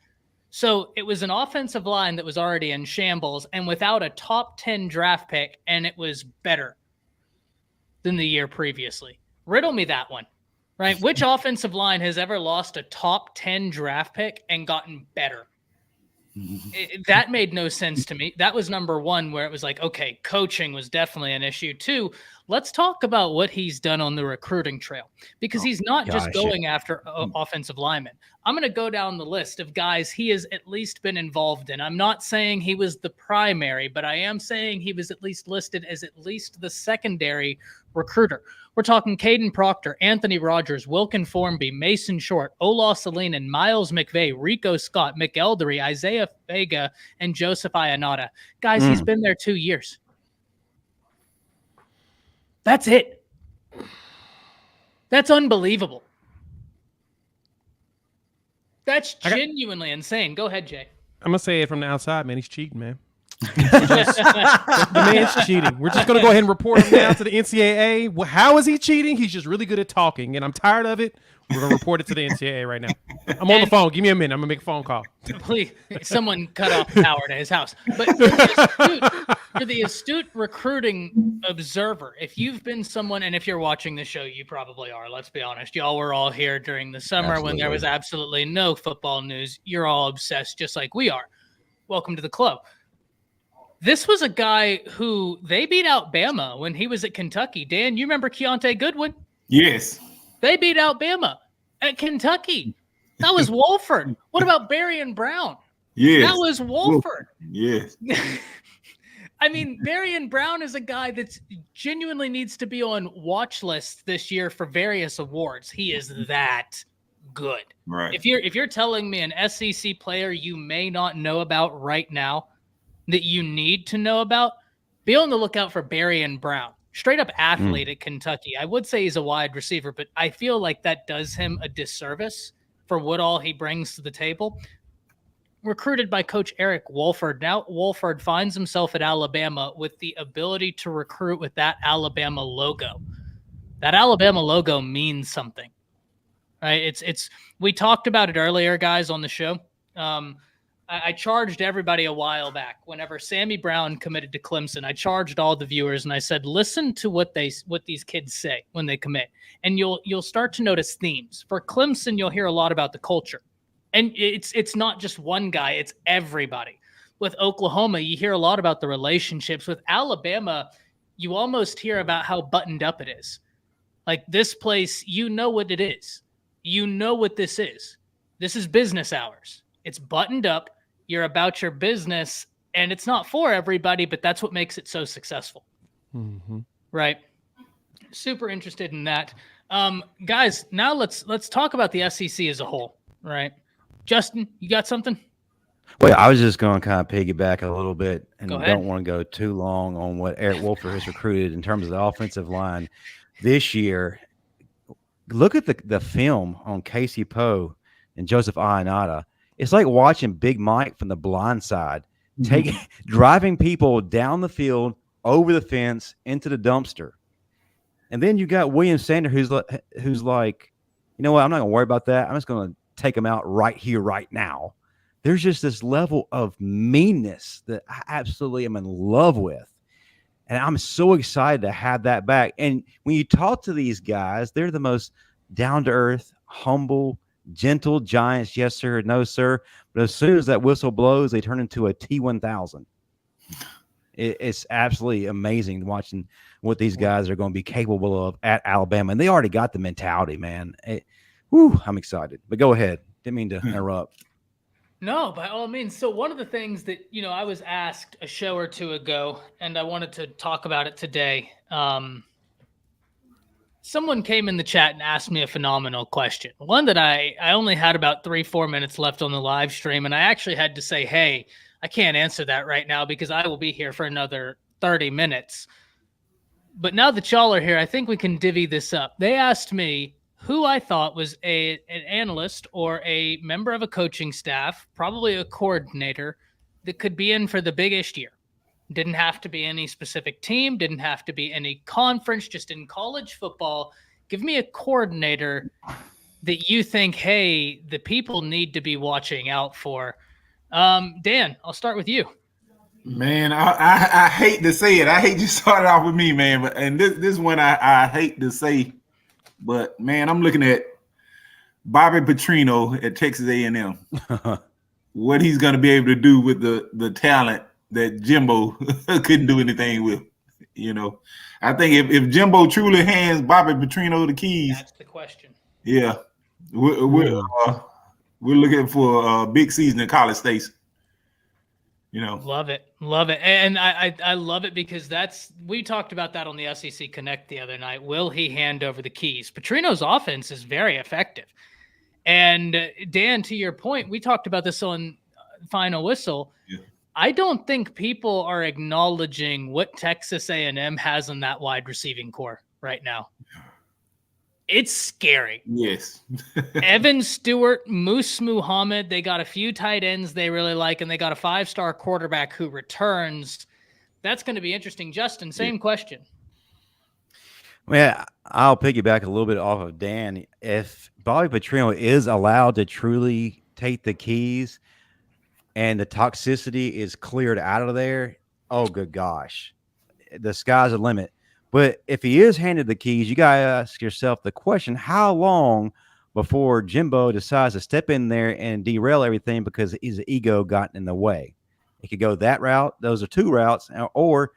S1: So it was an offensive line that was already in shambles and without a top 10 draft pick, and it was better than the year previously. Riddle me that one, right? Which offensive line has ever lost a top 10 draft pick and gotten better? That made no sense to me. That was number one, where it was like, okay, coaching was definitely an issue. Two, let's talk about what he's done on the recruiting trail, because he's not just going after offensive linemen. I'm going to go down the list of guys he has at least been involved in. I'm not saying he was the primary, but I am saying he was at least listed as at least the secondary recruiter. We're talking Caden Proctor, Anthony Rogers, Wilkin Formby, Mason Short, Ola Salinan, Miles McVay, Rico Scott, McElderry, Isaiah Vega, and Joseph Ionata. Guys, he's been there 2 years. That's it. That's unbelievable. That's genuinely insane. Go ahead, Jay.
S3: I'm going to say it from the outside, man. He's cheating, man. The man's cheating. We're just going to go ahead and report him now to the NCAA. Well, how is he cheating? He's just really good at talking, and I'm tired of it. We're going to report it to the NCAA right now. I'm on the phone. Give me a minute. I'm going to make a phone call.
S1: Please, someone cut off power to his house. But you're the astute recruiting observer. If you've been someone, and if you're watching the show, you probably are. Let's be honest. Y'all were all here during the summer when there was absolutely no football news. You're all obsessed just like we are. Welcome to the club. This was a guy who they beat out Bama when he was at Kentucky. Dan, you remember Keontae Goodwin?
S2: Yes.
S1: They beat out Bama at Kentucky. That was Wolford. What about Berrien Brown?
S2: Yes.
S1: That was Wolford.
S2: Yes.
S1: I mean, Berrien Brown is a guy that genuinely needs to be on watch lists this year for various awards. He is that good.
S2: Right.
S1: If you're telling me an SEC player you may not know about right now that you need to know about, be on the lookout for Berrien Brown. Straight up athlete at Kentucky. I would say he's a wide receiver, but I feel like that does him a disservice for what all he brings to the table. Recruited by Coach Eric Wolford. Now Wolford finds himself at Alabama with the ability to recruit with that Alabama logo. That Alabama logo means something, right? It's we talked about it earlier, guys, on the show. I charged everybody a while back whenever Sammy Brown committed to Clemson. I charged all the viewers and I said, listen to what these kids say when they commit, and you'll start to notice themes. For Clemson, you'll hear a lot about the culture, and it's not just one guy; it's everybody. With Oklahoma, you hear a lot about the relationships. With Alabama, you almost hear about how buttoned up it is. Like this place, you know what it is. You know what this is. This is business hours. It's buttoned up. You're about your business, and it's not for everybody, but that's what makes it so successful.
S3: Mm-hmm.
S1: Right? Super interested in that. Guys, now let's talk about the SEC as a whole, right? Justin, you got something?
S4: Well, I was just going to kind of piggyback a little bit, and
S1: Go ahead.
S4: don't want to go too long on what Eric Wolford has recruited in terms of the offensive line this year. Look at the film on Casey Poe and Joseph Ionata. It's like watching Big Mike from The Blind Side, driving people down the field, over the fence, into the dumpster. And then you got William Sanders, who's like, you know what? I'm not going to worry about that. I'm just going to take him out right here, right now. There's just this level of meanness that I absolutely am in love with. And I'm so excited to have that back. And when you talk to these guys, they're the most down-to-earth, humble, gentle giants. Yes, sir. No, sir. But as soon as that whistle blows, they turn into a T-1000. It's absolutely amazing watching what these guys are going to be capable of at Alabama. And they already got the mentality, man. I'm excited. But go ahead. Didn't mean to interrupt.
S1: No, by all means. So one of the things that, I was asked a show or two ago, and I wanted to talk about it today. Someone came in the chat and asked me a phenomenal question. One that I only had about 3-4 minutes left on the live stream, and I actually had to say, hey, I can't answer that right now because I will be here for another 30 minutes. But now that y'all are here, I think we can divvy this up. They asked me who I thought was an analyst or a member of a coaching staff, probably a coordinator, that could be in for the biggest year. Didn't have to be any specific team, didn't have to be any conference, just in college football. Give me a coordinator that you think, hey, the people need to be watching out for. Dan, I'll start with you.
S2: Man, I hate to say it. I hate you started off with me, man. And this one I hate to say. But, man, I'm looking at Bobby Petrino at Texas A&M. What he's going to be able to do with the talent that Jimbo couldn't do anything with. I think if Jimbo truly hands Bobby Petrino the keys.
S1: That's the question.
S2: Yeah. We're looking for a big season in College Station.
S1: Love it. And I love it because we talked about that on the SEC Connect the other night. Will he hand over the keys? Petrino's offense is very effective. And Dan, to your point, we talked about this on Final Whistle. Yeah. I don't think people are acknowledging what Texas A&M has in that wide receiving core right now. It's scary.
S2: Yes.
S1: Evan Stewart, Moose Muhammad, they got a few tight ends they really like, and they got a 5-star quarterback who returns. That's going to be interesting. Justin, same question.
S4: Well, I'll piggyback a little bit off of Dan. If Bobby Petrino is allowed to truly take the keys and the toxicity is cleared out of there, oh, good gosh. The sky's the limit. But if he is handed the keys, you got to ask yourself the question, how long before Jimbo decides to step in there and derail everything because his ego got in the way? It could go that route. Those are two routes. Or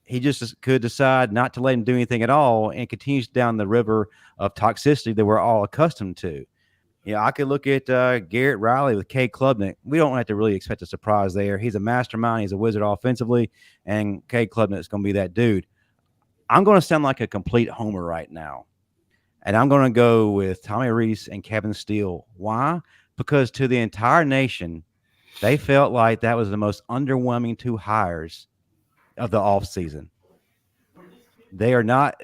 S4: he just could decide not to let him do anything at all and continues down the river of toxicity that we're all accustomed to. I could look at Garrett Riley with Cade Klubnik. We don't have to really expect a surprise there. He's a mastermind. He's a wizard offensively, and Cade Klubnik is going to be that dude. I'm going to sound like a complete homer right now, and I'm going to go with Tommy Rees and Kevin Steele. Why? Because to the entire nation, they felt like that was the most underwhelming two hires of the offseason. They are not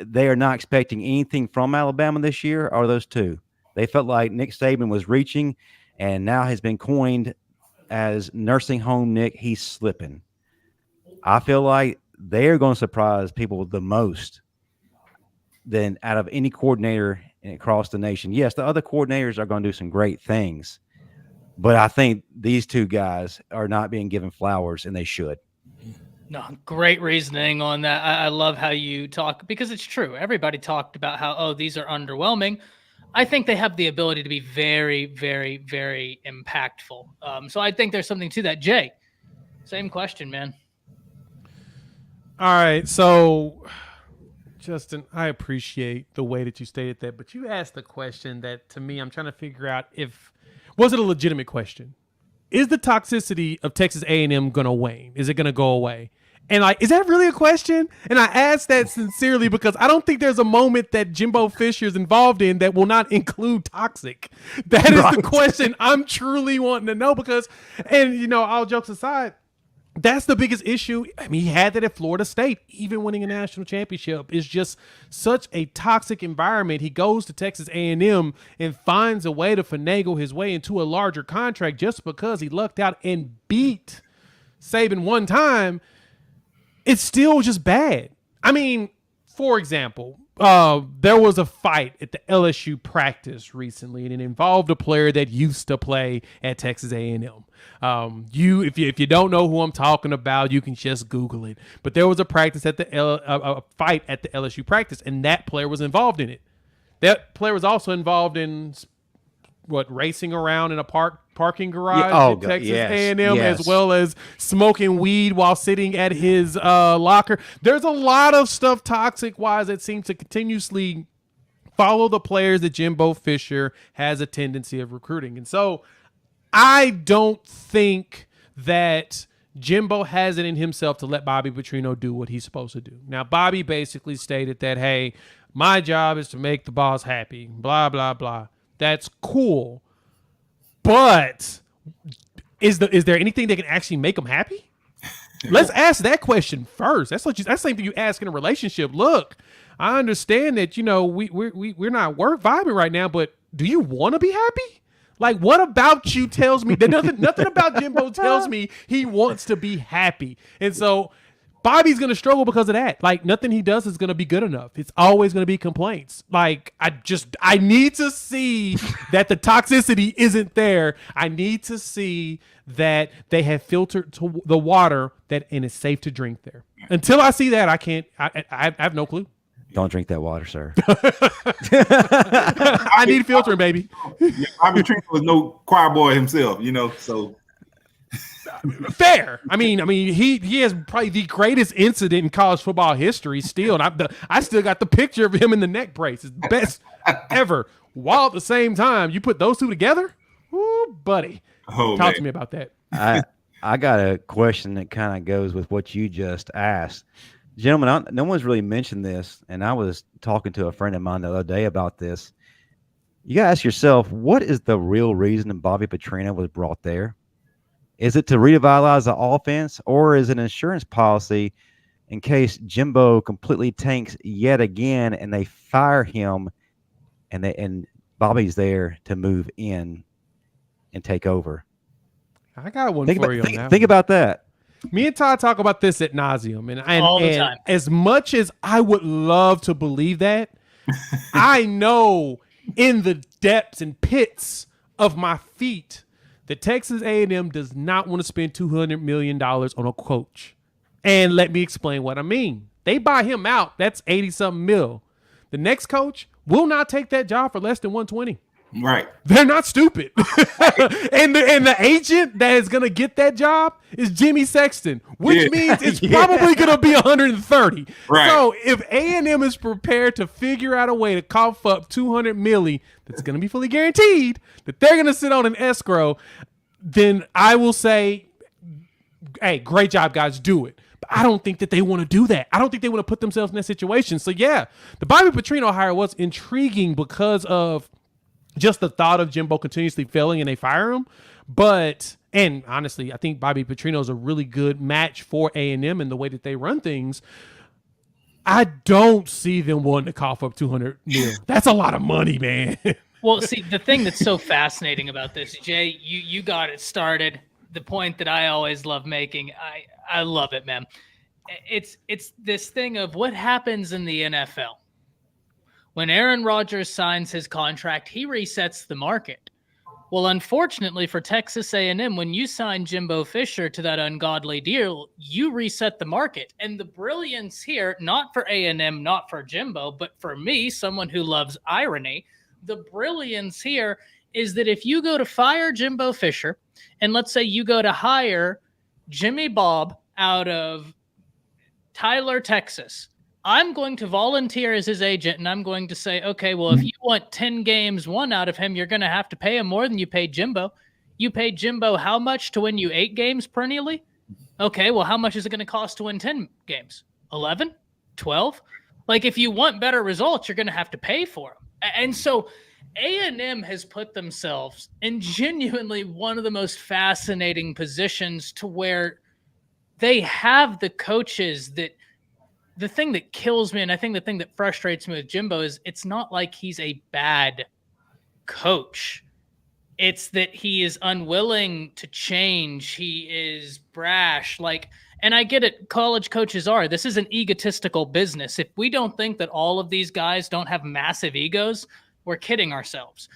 S4: expecting anything from Alabama this year, or those two. They felt like Nick Saban was reaching, and now has been coined as nursing home Nick. He's slipping. I feel like they're going to surprise people the most than out of any coordinator across the nation. Yes, the other coordinators are going to do some great things, but I think these two guys are not being given flowers, and they should.
S1: No, great reasoning on that. I love how you talk, because it's true. Everybody talked about how, these are underwhelming. I think they have the ability to be very, very, very impactful. So I think there's something to that. Jay, same question, man.
S3: All right. So, Justin, I appreciate the way that you stated that, but you asked the question that, to me, I'm trying to figure out was it a legitimate question? Is the toxicity of Texas A&M going to wane? Is it going to go away? And is that really a question? And I ask that sincerely because I don't think there's a moment that Jimbo Fisher is involved in that will not include toxic. That is the question I'm truly wanting to know because, and all jokes aside, that's the biggest issue. I mean, he had that at Florida State, even winning a national championship. It's just such a toxic environment. He goes to Texas A&M and finds a way to finagle his way into a larger contract just because he lucked out and beat Saban one time. It's still just bad. I mean, for example, there was a fight at the LSU practice recently, and it involved a player that used to play at Texas A&M. If you don't know who I'm talking about, you can just Google it. But there was a practice at a fight at the LSU practice, and that player was involved in it. That player was also involved in racing around in a parking garage at Texas A&M, as well as smoking weed while sitting at his locker. There's a lot of stuff toxic-wise that seems to continuously follow the players that Jimbo Fisher has a tendency of recruiting. And so I don't think that Jimbo has it in himself to let Bobby Petrino do what he's supposed to do. Now, Bobby basically stated that, hey, my job is to make the boss happy, blah, blah, blah. That's cool. But is there anything that can actually make them happy? Let's ask that question first. That's the same thing you ask in a relationship. Look, I understand that, we're not vibing right now, but do you want to be happy? Like, what about you tells me that nothing about Jimbo tells me he wants to be happy. And so Bobby's going to struggle because of that. Like, nothing he does is going to be good enough. It's always going to be complaints. Like, I need to see that the toxicity isn't there. I need to see that they have filtered to the water and it's safe to drink there. Until I see that, I have no clue.
S4: Don't drink that water, sir.
S3: I need filtering, baby.
S2: Bobby Petrino was no choir boy himself, so.
S3: Fair. I mean, he has probably the greatest incident in college football history still. And I still got the picture of him in the neck brace. It's the best ever. While at the same time, you put those two together, ooh, buddy. Talk to me about that.
S4: I got a question that kind of goes with what you just asked. Gentlemen, no one's really mentioned this, and I was talking to a friend of mine the other day about this. You got to ask yourself, what is the real reason Bobby Petrino was brought there? Is it to revitalize the offense, or is it an insurance policy in case Jimbo completely tanks yet again and they fire him and Bobby's there to move in and take over?
S3: I got one for you on that.
S4: Think about that.
S3: Me and Todd talk about this ad nauseum, and
S1: all the time.
S3: As much as I would love to believe that, I know in the depths and pits of my feet that Texas A&M does not want to spend $200 million on a coach. And let me explain what I mean. They buy him out. That's 80-something mil. The next coach will not take that job for less than 120.
S2: Right.
S3: They're not stupid. and the agent that is going to get that job is Jimmy Sexton, which means it's probably going to be 130.
S2: Right.
S3: So if A&M is prepared to figure out a way to cough up $200 million that's going to be fully guaranteed, that they're going to sit on an escrow, then I will say, hey, great job, guys, do it. But I don't think that they want to do that. I don't think they want to put themselves in that situation. So, yeah, the Bobby Petrino hire was intriguing because of just the thought of Jimbo continuously failing and they fire him. And honestly, I think Bobby Petrino is a really good match for A&M in the way that they run things. I don't see them wanting to cough up $200 million. That's a lot of money, man.
S1: Well, see, the thing that's so fascinating about this, Jay, you got it started. The point that I always love making, I love it, man. It's this thing of what happens in the NFL. When Aaron Rodgers signs his contract, he resets the market. Well, unfortunately for Texas A&M, when you sign Jimbo Fisher to that ungodly deal, you reset the market. And the brilliance here, not for A&M, not for Jimbo, but for me, someone who loves irony, the brilliance here is that if you go to fire Jimbo Fisher, and let's say you go to hire Jimmy Bob out of Tyler, Texas, I'm going to volunteer as his agent, and I'm going to say, okay, well, if you want 10 games won out of him, you're going to have to pay him more than you paid Jimbo. You paid Jimbo how much to win you 8 games perennially? Okay, well, how much is it going to cost to win 10 games? 11? 12? Like, if you want better results, you're going to have to pay for them. And so A&M has put themselves in genuinely one of the most fascinating positions to where they have the coaches that the thing that kills me, and I think the thing that frustrates me with Jimbo is it's not like he's a bad coach. It's that he is unwilling to change. He is brash. Like, And I get it. College coaches are. This is an egotistical business. If we don't think that all of these guys don't have massive egos, we're kidding ourselves.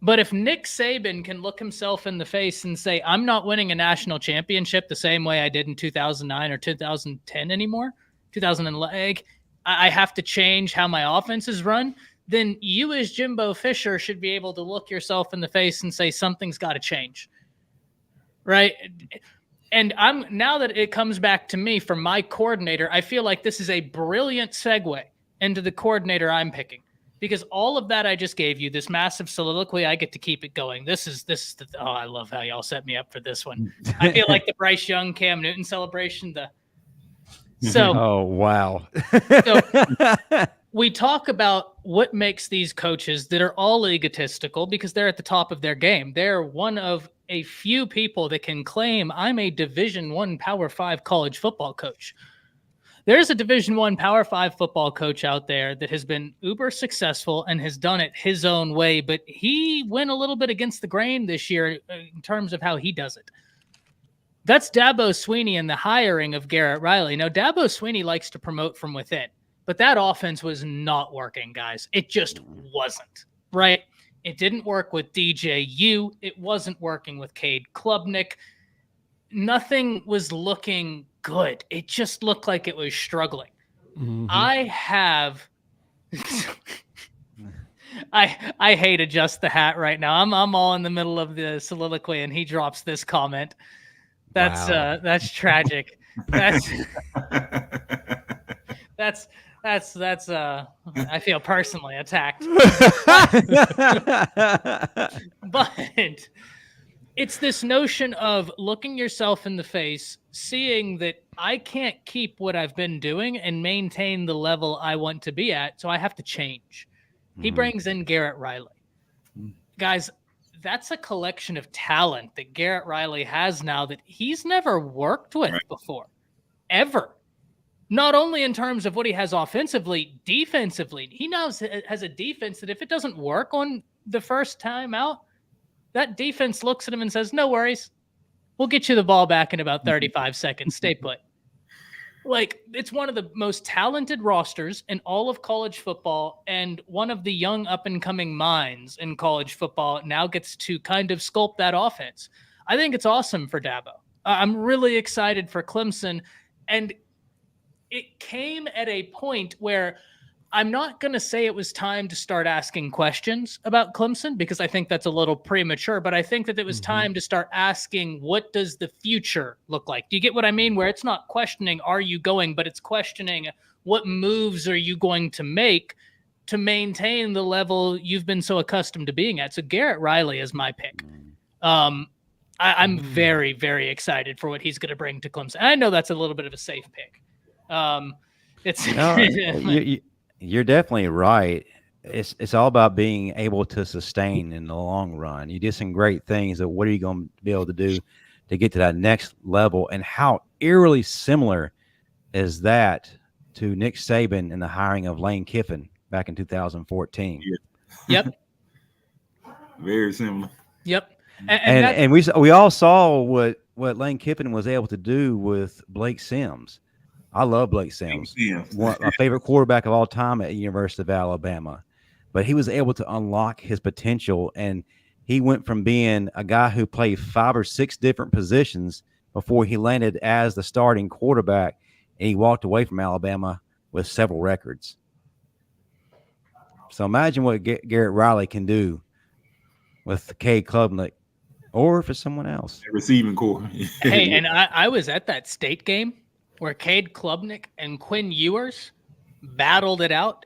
S1: But if Nick Saban can look himself in the face and say, I'm not winning a national championship the same way I did in 2009 or 2010 anymore, 2011, I have to change how my offense is run, then you as Jimbo Fisher should be able to look yourself in the face and say something's got to change. Right? And now that it comes back to me from my coordinator, I feel like this is a brilliant segue into the coordinator I'm picking. Because all of that I just gave you, this massive soliloquy, I get to keep it going. I love how y'all set me up for this one. I feel like the Bryce Young, Cam Newton celebration.
S4: Oh, wow.
S1: So we talk about what makes these coaches that are all egotistical because they're at the top of their game. They're one of a few people that can claim I'm a Division I Power 5 college football coach. There's a Division I Power 5 football coach out there that has been uber successful and has done it his own way, but he went a little bit against the grain this year in terms of how he does it. That's Dabo Swinney and the hiring of Garrett Riley. Now, Dabo Swinney likes to promote from within, but that offense was not working, guys. It just wasn't, right? It didn't work with DJU. It wasn't working with Cade Klubnik. Nothing was looking good. It just looked like it was struggling. Mm-hmm. I hate Adjust the Hat right now. I'm all in the middle of the soliloquy and he drops this comment. That's tragic. That's I feel personally attacked. But it's this notion of looking yourself in the face, seeing that I can't keep what I've been doing and maintain the level I want to be at, so I have to change. He brings in Garrett Riley. Guys, that's a collection of talent that Garrett Riley has now that he's never worked with before, ever. Not only in terms of what he has offensively, defensively. He now has a defense that if it doesn't work on the first time out, that defense looks at him and says, no worries. We'll get you the ball back in about 35 seconds. Stay put. Like, it's one of the most talented rosters in all of college football, and one of the young up-and-coming minds in college football now gets to kind of sculpt that offense. I think it's awesome for Dabo. I'm really excited for Clemson, and it came at a point where I'm not going to say it was time to start asking questions about Clemson because I think that's a little premature, but I think that it was time to start asking, what does the future look like? Do you get what I mean? Where it's not questioning, are you going, but it's questioning what moves are you going to make to maintain the level you've been so accustomed to being at. So Garrett Riley is my pick. I'm very, very excited for what he's going to bring to Clemson. I know that's a little bit of a safe pick.
S4: You're definitely right. It's all about being able to sustain in the long run. You did some great things. But what are you going to be able to do to get to that next level? And how eerily similar is that to Nick Saban and the hiring of Lane Kiffin back in 2014?
S1: Yep.
S2: Very similar.
S1: Yep.
S4: And we all saw what Lane Kiffin was able to do with Blake Sims. I love Blake Sims, my favorite quarterback of all time at the University of Alabama. But he was able to unlock his potential, and he went from being a guy who played 5 or 6 different positions before he landed as the starting quarterback, and he walked away from Alabama with several records. So imagine what Garrett Riley can do with Cade Klubnik or for someone else.
S2: Receiving core.
S1: Hey, and I was at that state game where Cade Klubnik and Quinn Ewers battled it out.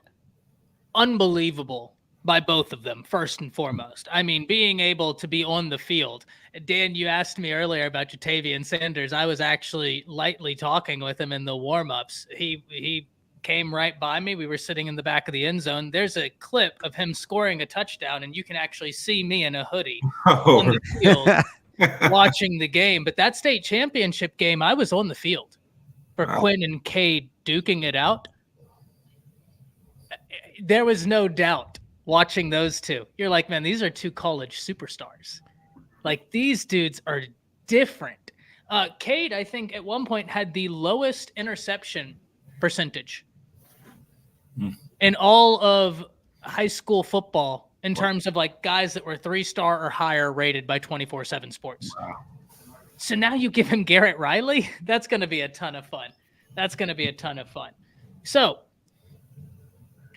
S1: Unbelievable by both of them, first and foremost. I mean, being able to be on the field. Dan, you asked me earlier about Jatavian Sanders. I was actually lightly talking with him in the warm-ups. He came right by me. We were sitting in the back of the end zone. There's a clip of him scoring a touchdown, and you can actually see me in a hoodie on the field watching the game. But that state championship game, I was on the field for Quinn and Cade duking it out. There was no doubt watching those two. You're like, man, these are two college superstars. Like, these dudes are different. Cade, I think, at one point had the lowest interception percentage in all of high school football in terms of like guys that were 3-star or higher rated by 24/7 Sports.
S2: Wow.
S1: So now you give him Garrett Riley? That's going to be a ton of fun. So,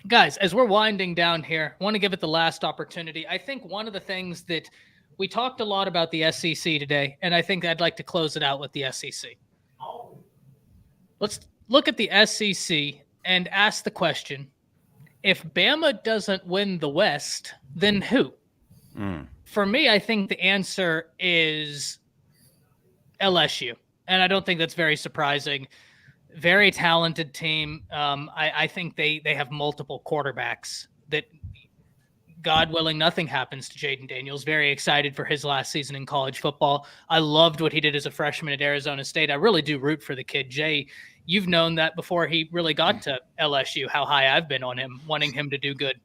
S1: guys, as we're winding down here, I want to give it the last opportunity. I think one of the things that we talked a lot about the SEC today, and I think I'd like to close it out with the SEC. Let's look at the SEC and ask the question, if Bama doesn't win the West, then who? For me, I think the answer is LSU. And I don't think that's very surprising. Very talented team. I think they have multiple quarterbacks that, God willing, nothing happens to Jaden Daniels. Very excited for his last season in college football. I loved what he did as a freshman at Arizona State. I really do root for the kid. Jay, you've known that before he really got to LSU, how high I've been on him, wanting him to do good.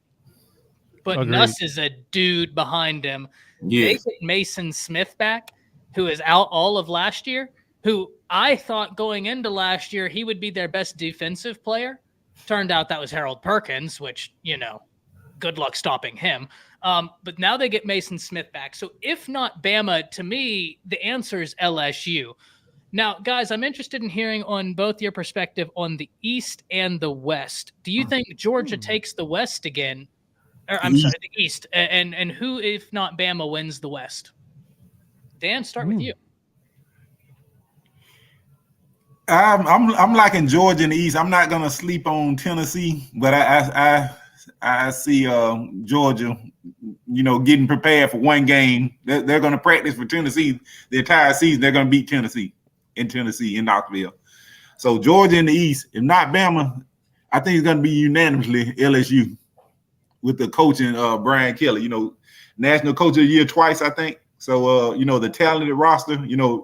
S1: But
S3: Agreed.
S1: Nuss is a dude behind him.
S2: Yeah.
S1: They get Mason Smith back, who is out all of last year, who I thought going into last year he would be their best defensive player. Turned out that was Harold Perkins, which, good luck stopping him. But now they get Mason Smith back. So if not Bama, to me, the answer is LSU. Now, guys, I'm interested in hearing on both your perspective on the East and the West. Do you think Georgia takes the West again? Or, I'm sorry, the East. And who, if not Bama, wins the West? Dan, start with you.
S2: I'm liking Georgia in the East. I'm not gonna sleep on Tennessee, but I see Georgia, getting prepared for one game. They're gonna practice for Tennessee the entire season. They're gonna beat Tennessee in Knoxville. So Georgia in the East, if not Bama, I think it's gonna be unanimously LSU with the coaching Brian Kelly. National Coach of the Year twice, I think. So the talented roster,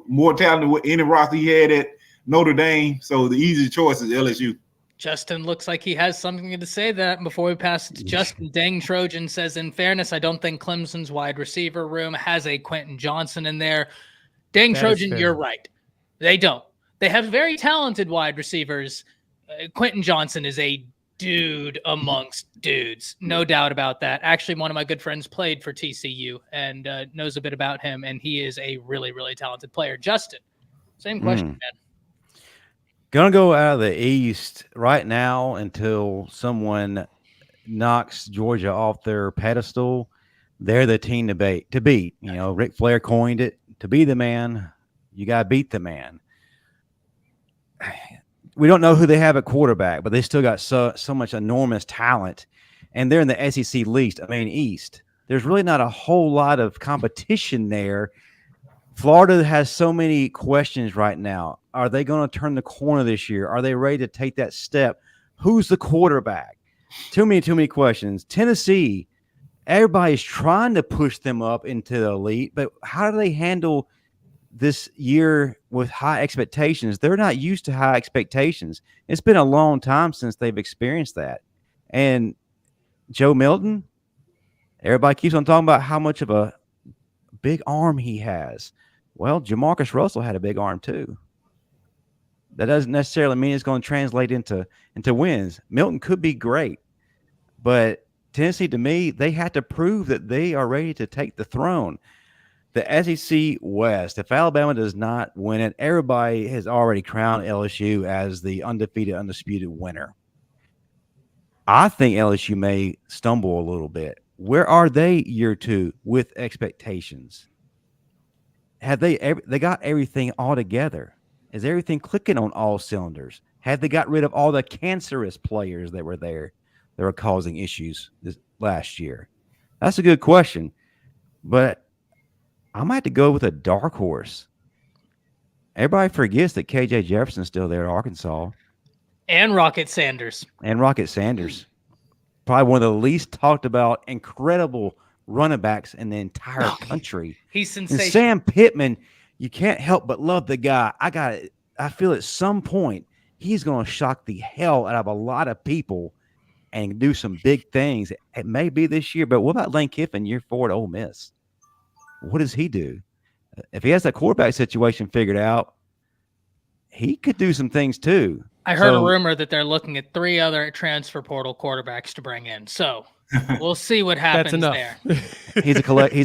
S2: more talented than any roster he had at Notre Dame. So the easy choice is LSU.
S1: Justin looks like he has something to say that before we pass it to Justin. Dang Trojan says, in fairness, I don't think Clemson's wide receiver room has a Quentin Johnson in there. Dang Trojan, you're right. They don't. They have very talented wide receivers. Quentin Johnson is a dude amongst dudes. No doubt about that. Actually, one of my good friends played for TCU and knows a bit about him, and he is a really, really talented player. Justin, same question, man.
S4: Gonna go out of the East right now until someone knocks Georgia off their pedestal. They're the team to beat. Ric Flair coined it. To be the man, you gotta beat the man. We don't know who they have at quarterback, but they still got so much enormous talent, and they're in the SEC East. There's really not a whole lot of competition there. Florida has so many questions right now. Are they going to turn the corner this year? Are they ready to take that step? Who's the quarterback? Too many questions. Tennessee, everybody's trying to push them up into the elite, but how do they handle this year with high expectations? They're not used to high expectations. It's been a long time since they've experienced that. And Joe Milton, everybody keeps on talking about how much of a big arm he has. Well, Jamarcus Russell had a big arm too. That doesn't necessarily mean it's going to translate into wins. Milton could be great, but Tennessee, to me, they have to prove that they are ready to take the throne. The SEC West, if Alabama does not win it, everybody has already crowned LSU as the undisputed winner. I think LSU may stumble a little bit. Where are they year two with expectations? Have they got everything all together? Is everything clicking on all cylinders? Have they got rid of all the cancerous players that were there that were causing issues this last year? That's a good question, but I might have to go with a dark horse. Everybody forgets that KJ Jefferson's still there at Arkansas.
S1: And Rocket Sanders.
S4: Probably one of the least talked about incredible running backs in the entire country.
S1: He's sensational.
S4: And Sam Pittman, you can't help but love the guy. I feel at some point he's going to shock the hell out of a lot of people and do some big things. It may be this year, but what about Lane Kiffin year 4 at Ole Miss? What does he do? If he has that quarterback situation figured out, he could do some things too.
S1: I heard a rumor that they're looking at 3 other transfer portal quarterbacks to bring in. So we'll see what happens there.
S4: He's a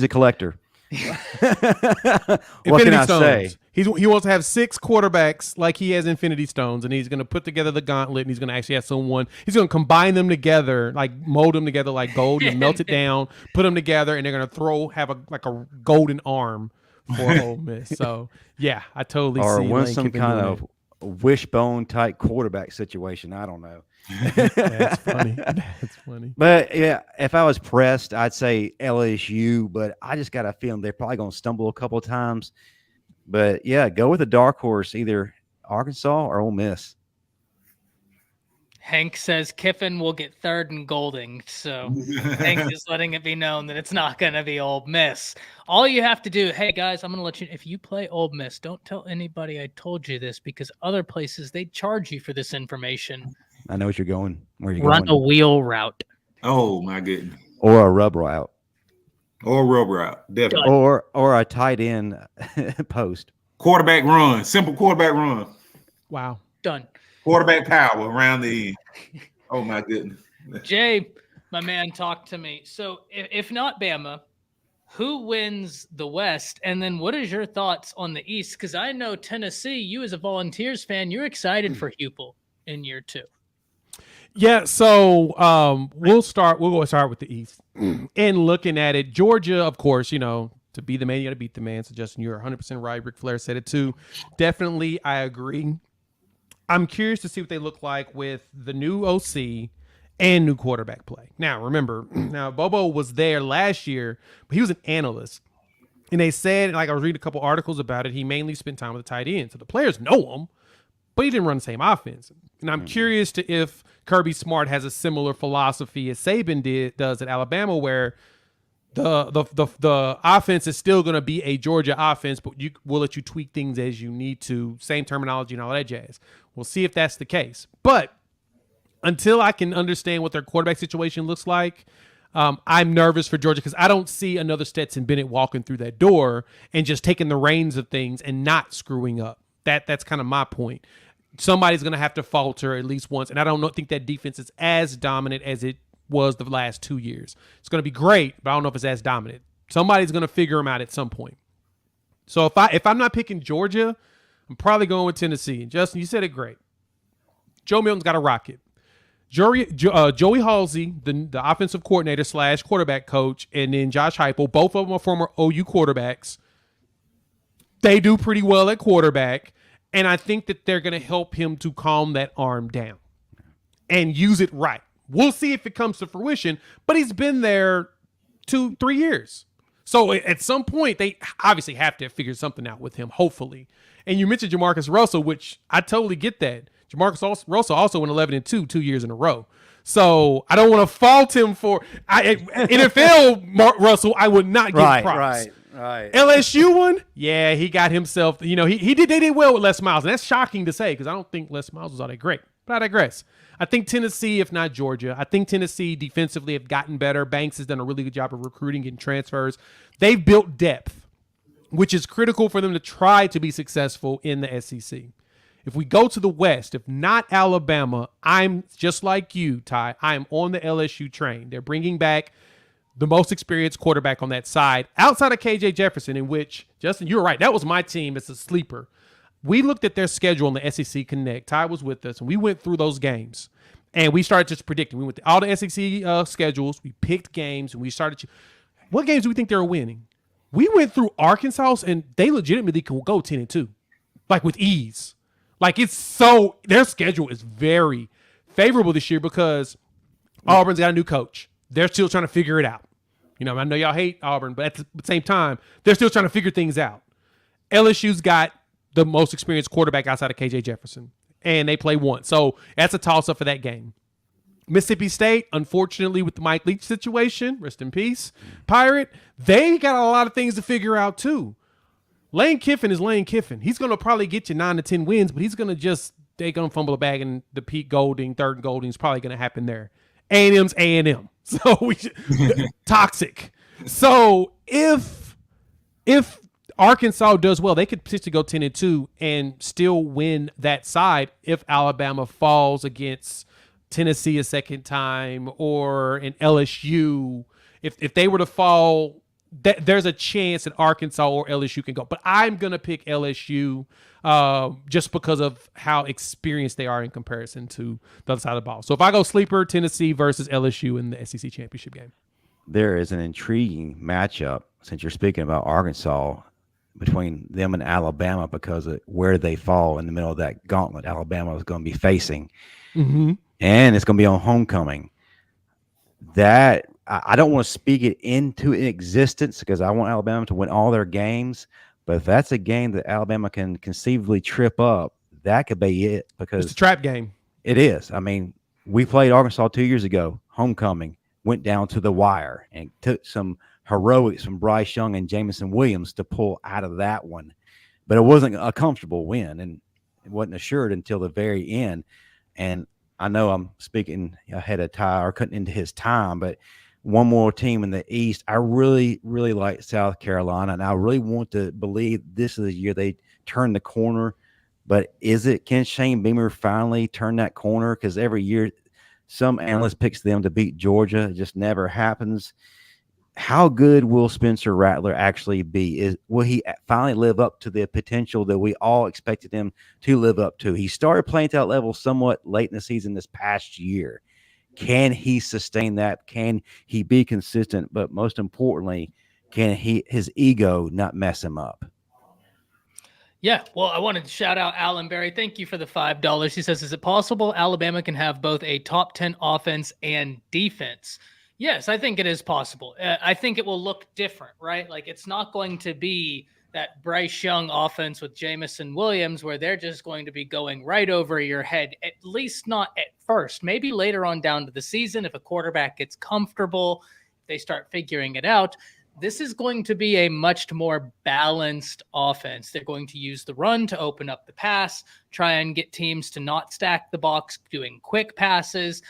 S4: collector. What
S3: Infinity
S4: can I
S3: Stones.
S4: say?
S3: He wants to have 6 quarterbacks like he has Infinity Stones, and he's going to put together the gauntlet, and he's going to actually have someone. He's going to combine them together, like mold them together like gold, and melt it down, put them together, and they're going to have a golden arm for Ole Miss. So yeah, I totally see.
S4: Or
S3: Lane
S4: some
S3: Kiffin
S4: kind
S3: doing
S4: of wishbone type quarterback situation. I don't know.
S3: That's funny. That's funny.
S4: But yeah, if I was pressed, I'd say LSU, but I just got a feeling they're probably going to stumble a couple of times. But yeah, go with a dark horse, either Arkansas or Ole Miss.
S1: Hank says Kiffin will get 3rd and Golding. So Hank is letting it be known that it's not going to be Ole Miss. All you have to do, hey guys, I'm going to let you, if you play Ole Miss, don't tell anybody I told you this, because other places, they charge you for this information.
S4: I know what you're going. Where you
S1: Run
S4: going?
S1: a wheel route.
S2: Oh my goodness.
S4: Or a rub route.
S2: Or rubber route, definitely.
S4: Or a tight end post.
S2: Quarterback run, simple quarterback run.
S3: Wow.
S1: Done.
S2: Quarterback power around the end. Oh my goodness.
S1: Jay, my man, talk to me. So if not Bama, who wins the West? And then what is your thoughts on the East? Because I know Tennessee, you as a Volunteers fan, you're excited for Hupel in year 2.
S3: Yeah, so we'll go start with the East. And looking at it, Georgia, of course, to be the man, you got to beat the man. So, Justin, you're 100% right. Ric Flair said it too. Definitely, I agree. I'm curious to see what they look like with the new OC and new quarterback play. Now, remember, Bobo was there last year, but he was an analyst. And they said, like I was reading a couple articles about it, he mainly spent time with the tight end. So the players know him, but he didn't run the same offense. And I'm curious to if Kirby Smart has a similar philosophy as Saban does at Alabama, where the offense is still going to be a Georgia offense, but we'll let you tweak things as you need to. Same terminology and all that jazz. We'll see if that's the case. But until I can understand what their quarterback situation looks like, I'm nervous for Georgia because I don't see another Stetson Bennett walking through that door and just taking the reins of things and not screwing up. That's kind of my point. Somebody's going to have to falter at least once, and I don't think that defense is as dominant as it was the last 2 years. It's going to be great, but I don't know if it's as dominant. Somebody's going to figure them out at some point. So if I'm not picking Georgia, I'm probably going with Tennessee. Justin, you said it great. Joe Milton's got a rocket. Joey Halsey, the offensive coordinator / quarterback coach, and then Josh Heupel, both of them are former OU quarterbacks. They do pretty well at quarterback, and I think that they're going to help him to calm that arm down and use it right. We'll see if it comes to fruition, but he's been there 2-3 years. So at some point, they obviously have to figure something out with him, hopefully. And you mentioned Jamarcus Russell, which I totally get that. Jamarcus Russell also went 11-2 2 years in a row. So I don't want to fault him for NFL Russell. I would not give props.
S4: Right.
S3: LSU one, yeah, he got himself. They did well with Les Miles, and that's shocking to say because I don't think Les Miles was all that great. But I digress. I think Tennessee, if not Georgia, I think Tennessee defensively have gotten better. Banks has done a really good job of recruiting and transfers. They've built depth, which is critical for them to try to be successful in the SEC. If we go to the West, if not Alabama, I'm just like you, Ty. I'm on the LSU train. They're bringing back the most experienced quarterback on that side, outside of KJ Jefferson, in which, Justin, you're right. That was my team. It's a sleeper. We looked at their schedule on the SEC Connect. Ty was with us, and we went through those games. And we started just predicting. We went to all the SEC schedules. We picked games, and we started. What games do we think they were winning? We went through Arkansas, and they legitimately can go 10-2, like with ease. Like their schedule is very favorable this year because Auburn's got a new coach. They're still trying to figure it out. I know y'all hate Auburn, but at the same time, they're still trying to figure things out. LSU's got the most experienced quarterback outside of KJ Jefferson, and they play once. So that's a toss-up for that game. Mississippi State, unfortunately, with the Mike Leach situation, rest in peace, Pirate, they got a lot of things to figure out too. Lane Kiffin is Lane Kiffin. He's going to probably get you 9 to 10 wins, but they're going to fumble the bag, and the Pete Golding, 3rd and Golding is probably going to happen there. A&M's A&M. So toxic. So if Arkansas does well, they could potentially go 10-2 and still win that side if Alabama falls against Tennessee a second time or an LSU. If they were to fall, there's a chance that Arkansas or LSU can go. But I'm going to pick LSU just because of how experienced they are in comparison to the other side of the ball. So if I go sleeper, Tennessee versus LSU in the SEC championship game.
S4: There is an intriguing matchup, since you're speaking about Arkansas, between them and Alabama because of where they fall in the middle of that gauntlet Alabama is going to be facing.
S3: Mm-hmm.
S4: And it's going to be on homecoming. That I don't want to speak it into existence because I want Alabama to win all their games. But if that's a game that Alabama can conceivably trip up, that could be it. Because
S3: it's a trap game.
S4: It is. I mean, we played Arkansas 2 years ago, homecoming, went down to the wire and took some heroics from Bryce Young and Jamison Williams to pull out of that one. But it wasn't a comfortable win, and it wasn't assured until the very end. And I know I'm speaking ahead of Ty or cutting into his time, but one more team in the East, I really, really like South Carolina, and I really want to believe this is the year they turn the corner. But can Shane Beamer finally turn that corner? Because every year some analyst picks them to beat Georgia. It just never happens. How good will Spencer Rattler actually be? Will he finally live up to the potential that we all expected him to live up to? He started playing at that level somewhat late in the season this past year. Can he sustain that? Can he be consistent? But most importantly, can his ego not mess him up?
S1: Yeah, well, I wanted to shout out Alan Berry. Thank you for the $5. He says, is it possible Alabama can have both a top 10 offense and defense? Yes, I think it is possible. I think it will look different, right? Like, it's not going to be that Bryce Young offense with Jamison Williams where they're just going to be going right over your head, at least not at first. Maybe later on down to the season, if a quarterback gets comfortable, they start figuring it out. This is going to be a much more balanced offense. They're going to use the run to open up the pass, try and get teams to not stack the box, doing quick passes.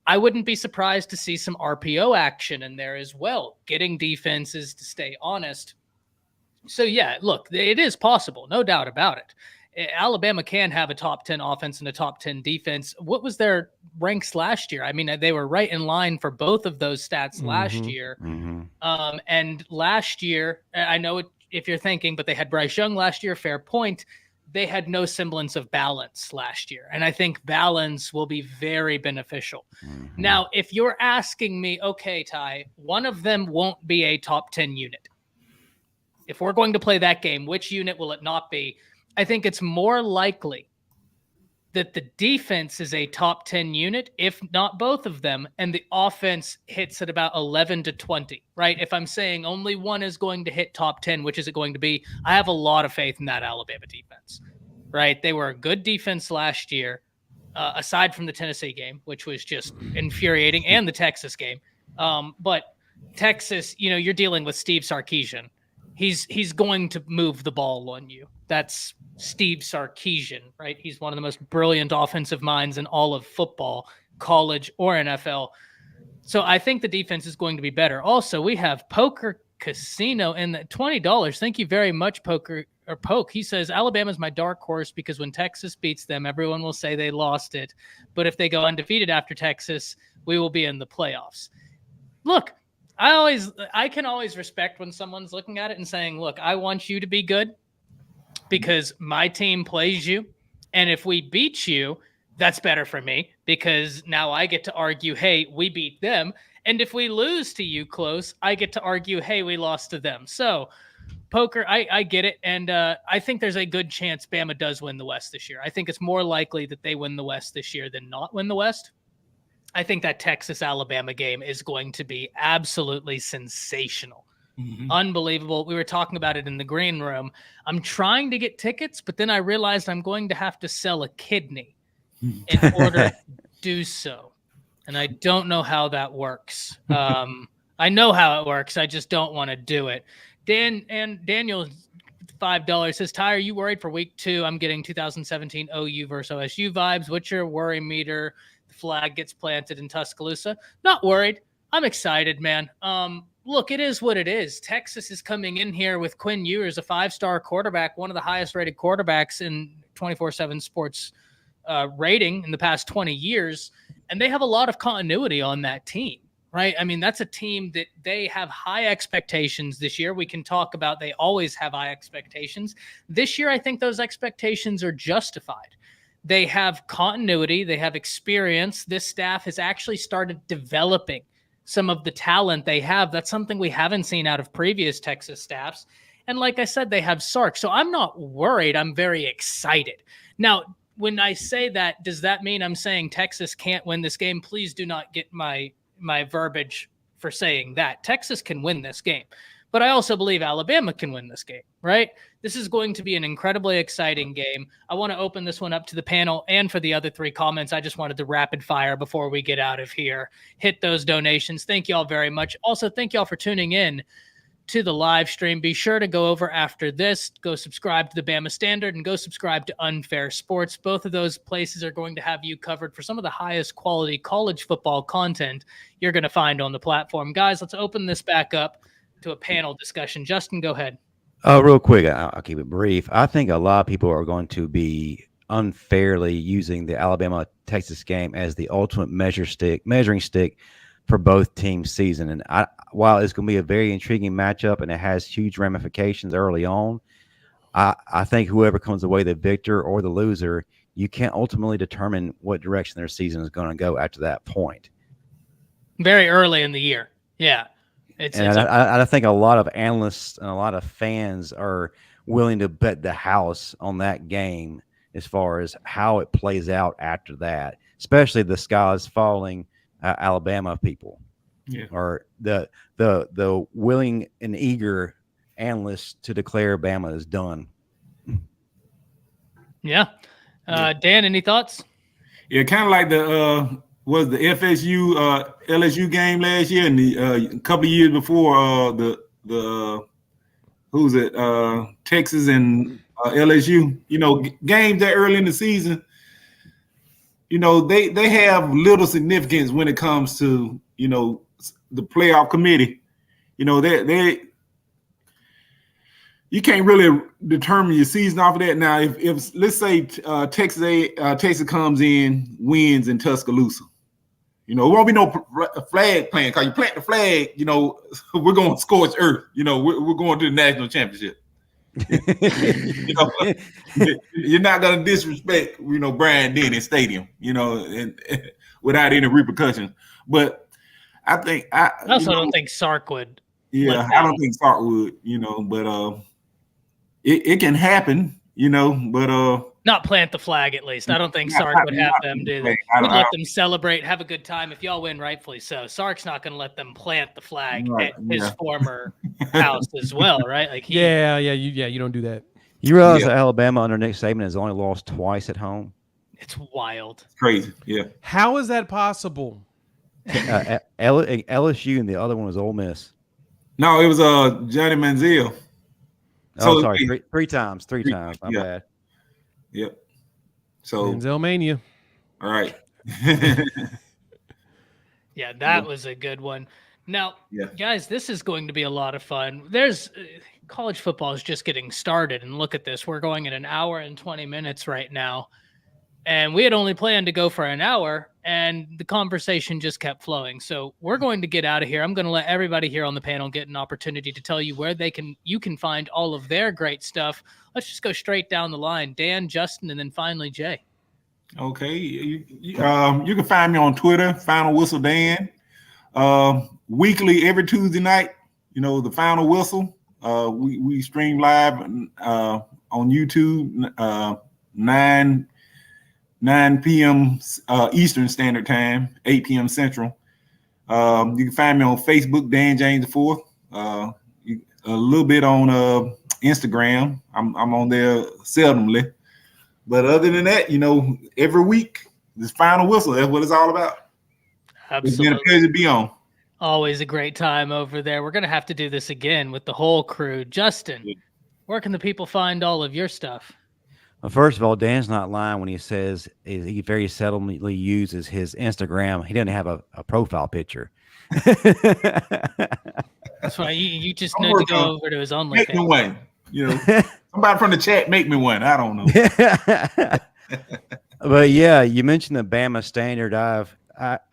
S1: I wouldn't be surprised to see some RPO action in there as well, getting defenses to stay honest. So, yeah, look, it is possible, no doubt about it. Alabama can have a top 10 offense and a top 10 defense. What was their ranks last year? I mean, they were right in line for both of those stats last year.
S4: Mm-hmm.
S1: And last year, I know if you're thinking, but they had Bryce Young last year, fair point. They had no semblance of balance last year. And I think balance will be very beneficial.
S4: Mm-hmm.
S1: Now, if you're asking me, okay, Ty, one of them won't be a top 10 unit. If we're going to play that game, which unit will it not be? I think it's more likely that the defense is a top 10 unit, if not both of them, and the offense hits at about 11 to 20, right? If I'm saying only one is going to hit top 10, which is it going to be? I have a lot of faith in that Alabama defense, right? They were a good defense last year, aside from the Tennessee game, which was just infuriating, and the Texas game. But Texas, you're dealing with Steve Sarkisian. He's going to move the ball on you. That's Steve Sarkisian, right? He's one of the most brilliant offensive minds in all of football, college or NFL. So I think the defense is going to be better. Also, we have Poker Casino in the $20. Thank you very much, Poke. He says, Alabama's my dark horse because when Texas beats them, everyone will say they lost it. But if they go undefeated after Texas, we will be in the playoffs. Look, I can always respect when someone's looking at it and saying, look, I want you to be good because my team plays you. And if we beat you, that's better for me because now I get to argue, hey, we beat them. And if we lose to you close, I get to argue, hey, we lost to them. So, Poker, I get it. And I think there's a good chance Bama does win the West this year. I think it's more likely that they win the West this year than not win the West. I think that Texas-Alabama game is going to be absolutely sensational. Mm-hmm. Unbelievable. We were talking about it in the green room. I'm trying to get tickets, but then I realized I'm going to have to sell a kidney in order to do so. And I don't know how that works. I know how it works. I just don't want to do it. Daniel, $5 says, Ty, are you worried for week 2? I'm getting 2017 OU versus OSU vibes. What's your worry meter? The flag gets planted in Tuscaloosa. Not worried. I'm excited, man. look, it is what it is. Texas is coming in here with Quinn Ewers, a 5-star quarterback, one of the highest rated quarterbacks in 24/7 sports rating in the past 20 years. And they have a lot of continuity on that team, right? I mean, that's a team that they have high expectations this year. We can talk about they always have high expectations. This year, I think those expectations are justified. They have continuity. They have experience. This staff has actually started developing some of the talent they have. That's something we haven't seen out of previous Texas staffs. And like I said, they have Sark. So I'm not worried. I'm very excited. Now, when I say that, does that mean I'm saying Texas can't win this game? Please do not get my verbiage for saying that. Texas can win this game. But I also believe Alabama can win this game, right? This is going to be an incredibly exciting game. I want to open this one up to the panel and for the other 3 comments. I just wanted to rapid fire before we get out of here. Hit those donations. Thank you all very much. Also, thank you all for tuning in to the live stream. Be sure to go over after this, go subscribe to the Bama Standard, and go subscribe to Unfair Sports. Both of those places are going to have you covered for some of the highest quality college football content you're going to find on the platform. Guys, let's open this back up to a panel discussion. Justin, go ahead.
S4: Real quick, I'll keep it brief. I think a lot of people are going to be unfairly using the Alabama-Texas game as the ultimate measuring stick for both teams' season. And while it's going to be a very intriguing matchup and it has huge ramifications early on, I think whoever comes away the victor or the loser, you can't ultimately determine what direction their season is going to go after that point.
S1: Very early in the year. Yeah.
S4: I think a lot of analysts and a lot of fans are willing to bet the house on that game as far as how it plays out after that, especially the skies falling Alabama people, or the willing and eager analysts to declare Bama is done.
S1: Yeah. Dan, any thoughts?
S2: Yeah, kind of like the was the FSU LSU game last year, and the couple of years before the who's it Texas and LSU. You know, games that early in the season. You know, they have little significance when it comes to, you know, the playoff committee. You know, they you can't really determine your season off of that. Now, if let's say Texas comes in, wins in Tuscaloosa, you know, it won't be no flag playing, because you plant the flag, you know, we're going to scorch earth. You know, we're going to the national championship. You know, you're not going to disrespect, you know, Bryant Denny Stadium, you know, and without any repercussions. But I think I also
S1: don't think Sark would.
S2: Yeah, I don't think Sark would, you know, but it can happen, you know, but
S1: not plant the flag, at least. I don't think Sark would have them do that. We'd let them celebrate, have a good time. If y'all win, rightfully so. Sark's not going to let them plant the flag at his former house as well, right? Like
S3: you don't do that.
S4: You realize that Alabama under Nick Saban has only lost twice at home?
S1: It's wild.
S2: It's crazy, yeah.
S3: How is that possible?
S4: LSU, and the other one was Ole Miss.
S2: No, it was Johnny Manziel.
S4: Oh, sorry, three times. My bad.
S2: Yep. So
S3: Manziel Mania.
S2: All right.
S1: Yeah, that was a good one. Now, guys, this is going to be a lot of fun. There's college football is just getting started, and look at this. We're going at 1 hour and 20 minutes right now, and we had only planned to go for an hour, and the conversation just kept flowing. So we're going to get out of here. I'm going to let everybody here on the panel get an opportunity to tell you where you can find all of their great stuff. Let's just go straight down the line. Dan, Justin, and then finally Jay.
S2: Okay. You can find me on Twitter, Final Whistle Dan. Weekly, every Tuesday night, you know, the Final Whistle. We stream live on YouTube, 9 p.m. Eastern Standard Time, 8 p.m. Central. You can find me on Facebook, Dan James IV. A little bit on Instagram. I'm on there seldomly. But other than that, you know, every week, this Final Whistle, that's what it's all about.
S1: Absolutely.
S2: It's been a pleasure to be on.
S1: Always a great time over there. We're going to have to do this again with the whole crew. Justin, where can the people find all of your stuff?
S4: Well, first of all, Dan's not lying when he says he very seldomly uses his Instagram. He doesn't have a profile picture.
S1: That's why you just
S2: I'm
S1: need to
S2: working
S1: go
S2: on-
S1: over to his
S2: Make me
S1: OnlyFans.
S2: one. You know, somebody from the chat make me one. I don't know.
S4: But yeah, you mentioned the Bama Standard. I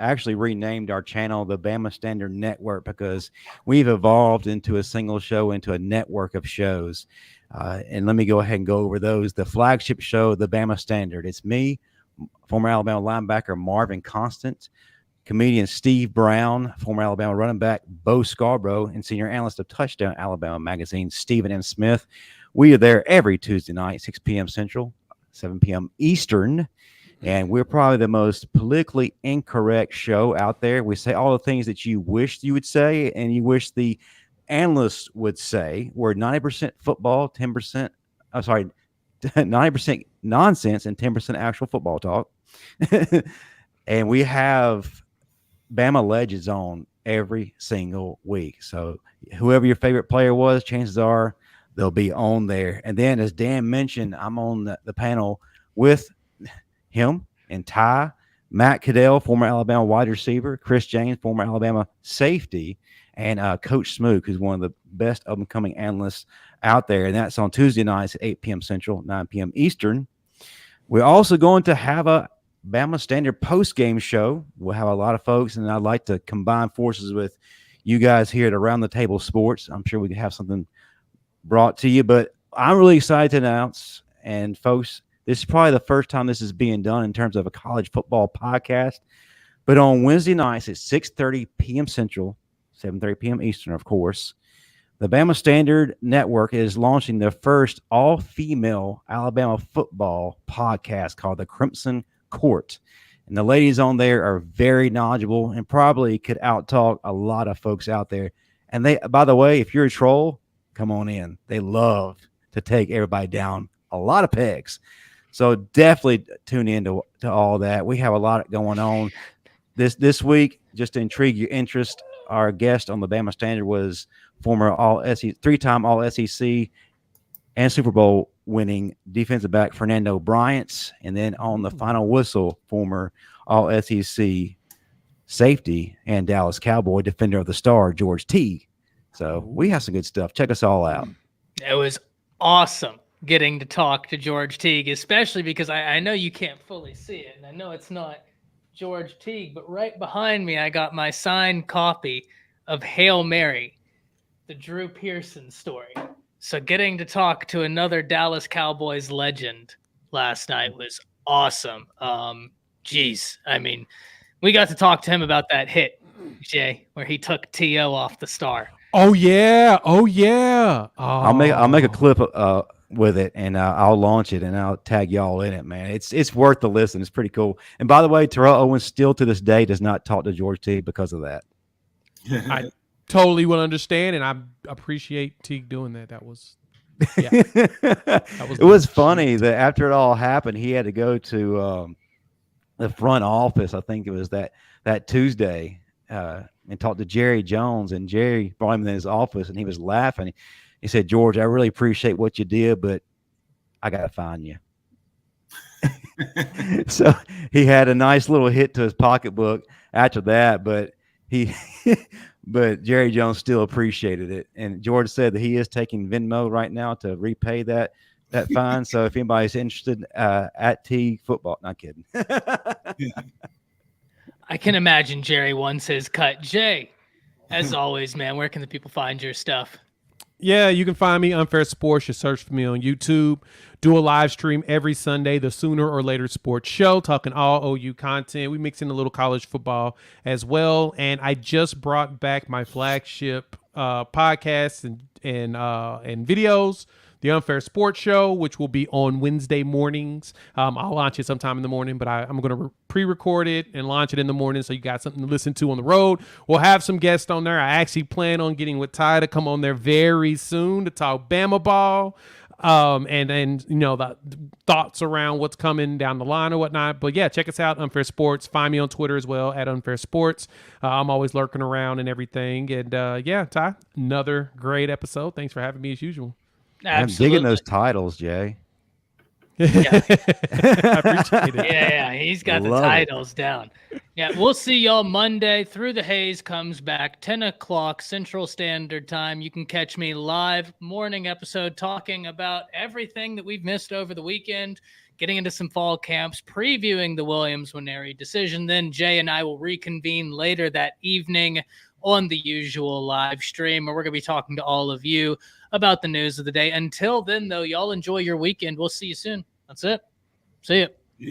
S4: actually renamed our channel the Bama Standard Network because we've evolved into a single show, into a network of shows. And let me go ahead and go over those. The flagship show, the Bama Standard. It's me, former Alabama linebacker Marvin Constant, comedian Steve Brown, former Alabama running back Bo Scarborough, and senior analyst of Touchdown Alabama magazine Stephen M. Smith. We are there every Tuesday night, 6 p.m. Central, 7 p.m. Eastern. And we're probably the most politically incorrect show out there. We say all the things that you wish you would say and you wish the analysts would say. We're 90% football, 10%, 90% nonsense and 10% actual football talk. And we have Bama legends on every single week. So whoever your favorite player was, chances are they'll be on there. And then, as Dan mentioned, I'm on the panel with him and Ty, Matt Caddell, former Alabama wide receiver, Chris James, former Alabama safety, and Coach Smook, who's one of the best up-and-coming analysts out there. And that's on Tuesday nights at 8 p.m. Central, 9 p.m. Eastern. We're also going to have a Bama Standard post-game show. We'll have a lot of folks, and I'd like to combine forces with you guys here at Around the Table Sports. I'm sure we can have something brought to you, but I'm really excited to announce, and folks, this is probably the first time this is being done in terms of a college football podcast. But on Wednesday nights at 6:30 p.m. Central, 7:30 p.m. Eastern, of course, the Bama Standard Network is launching their first all-female Alabama football podcast called The Crimson Court. And the ladies on there are very knowledgeable and probably could out-talk a lot of folks out there. And they, by the way, if you're a troll, come on in. They love to take everybody down a lot of pegs. So definitely tune in to all that. We have a lot going on this week. Just to intrigue your interest, our guest on the Bama Standard was former three-time All SEC and Super Bowl winning defensive back Fernando Bryant, and then on the final whistle, former All SEC safety and Dallas Cowboy defender of the Star George Teague. So we have some good stuff. Check us all out.
S1: It was awesome getting to talk to George Teague, especially because I know you can't fully see it, and I know it's not George Teague, but right behind me I got my signed copy of Hail Mary, the Drew Pearson story. So getting to talk to another Dallas Cowboys legend last night was awesome. Geez, I mean, we got to talk to him about that hit, Jay, where he took T.O. off the Star.
S3: Oh yeah. Oh.
S4: I'll make a clip with it, and I'll launch it, and I'll tag y'all in it, man. It's worth the listen. It's pretty cool. And by the way, Terrell Owens still to this day does not talk to George Teague because of that.
S3: I totally will understand, and I appreciate Teague doing that. That was, yeah. It
S4: was funny that after it all happened, he had to go to the front office. I think it was that Tuesday, and talk to Jerry Jones, and Jerry brought him in his office, and he was laughing. He said, "George, I really appreciate what you did, but I got to find you." So he had a nice little hit to his pocketbook after that, but but Jerry Jones still appreciated it. And George said that he is taking Venmo right now to repay that fine. So if anybody's interested, at T Football, not kidding.
S1: I can imagine Jerry wants his cut. Jay, as always, man, where can the people find your stuff?
S3: Yeah, you can find me Unfair Sports. You search for me on YouTube. Do a live stream every Sunday, the Sooner or Later Sports Show, talking all OU content. We mix in a little college football as well. And I just brought back my flagship podcasts and videos, the Unfair Sports Show, which will be on Wednesday mornings. I'll launch it sometime in the morning, but I'm going to pre-record it and launch it in the morning so you got something to listen to on the road. We'll have some guests on there. I actually plan on getting with Ty to come on there very soon to talk Bama ball, and you know, the thoughts around what's coming down the line or whatnot. But yeah, check us out, Unfair Sports. Find me on Twitter as well at Unfair Sports. I'm always lurking around and everything. And yeah, Ty, another great episode. Thanks for having me as usual.
S4: I'm digging those titles, Jay.
S1: Yeah.
S3: I appreciate it.
S1: Yeah, he's got the
S4: Love it.
S1: titles down. Yeah, we'll see y'all Monday. Through the Haze comes back 10 o'clock Central Standard Time. You can catch me live morning episode talking about everything that we've missed over the weekend, getting into some fall camps, previewing the Williams-Nwaneri decision. Then Jay and I will reconvene later that evening on the usual live stream, where we're going to be talking to all of you about the news of the day. Until then, though, y'all enjoy your weekend. We'll see you soon. That's it. See ya.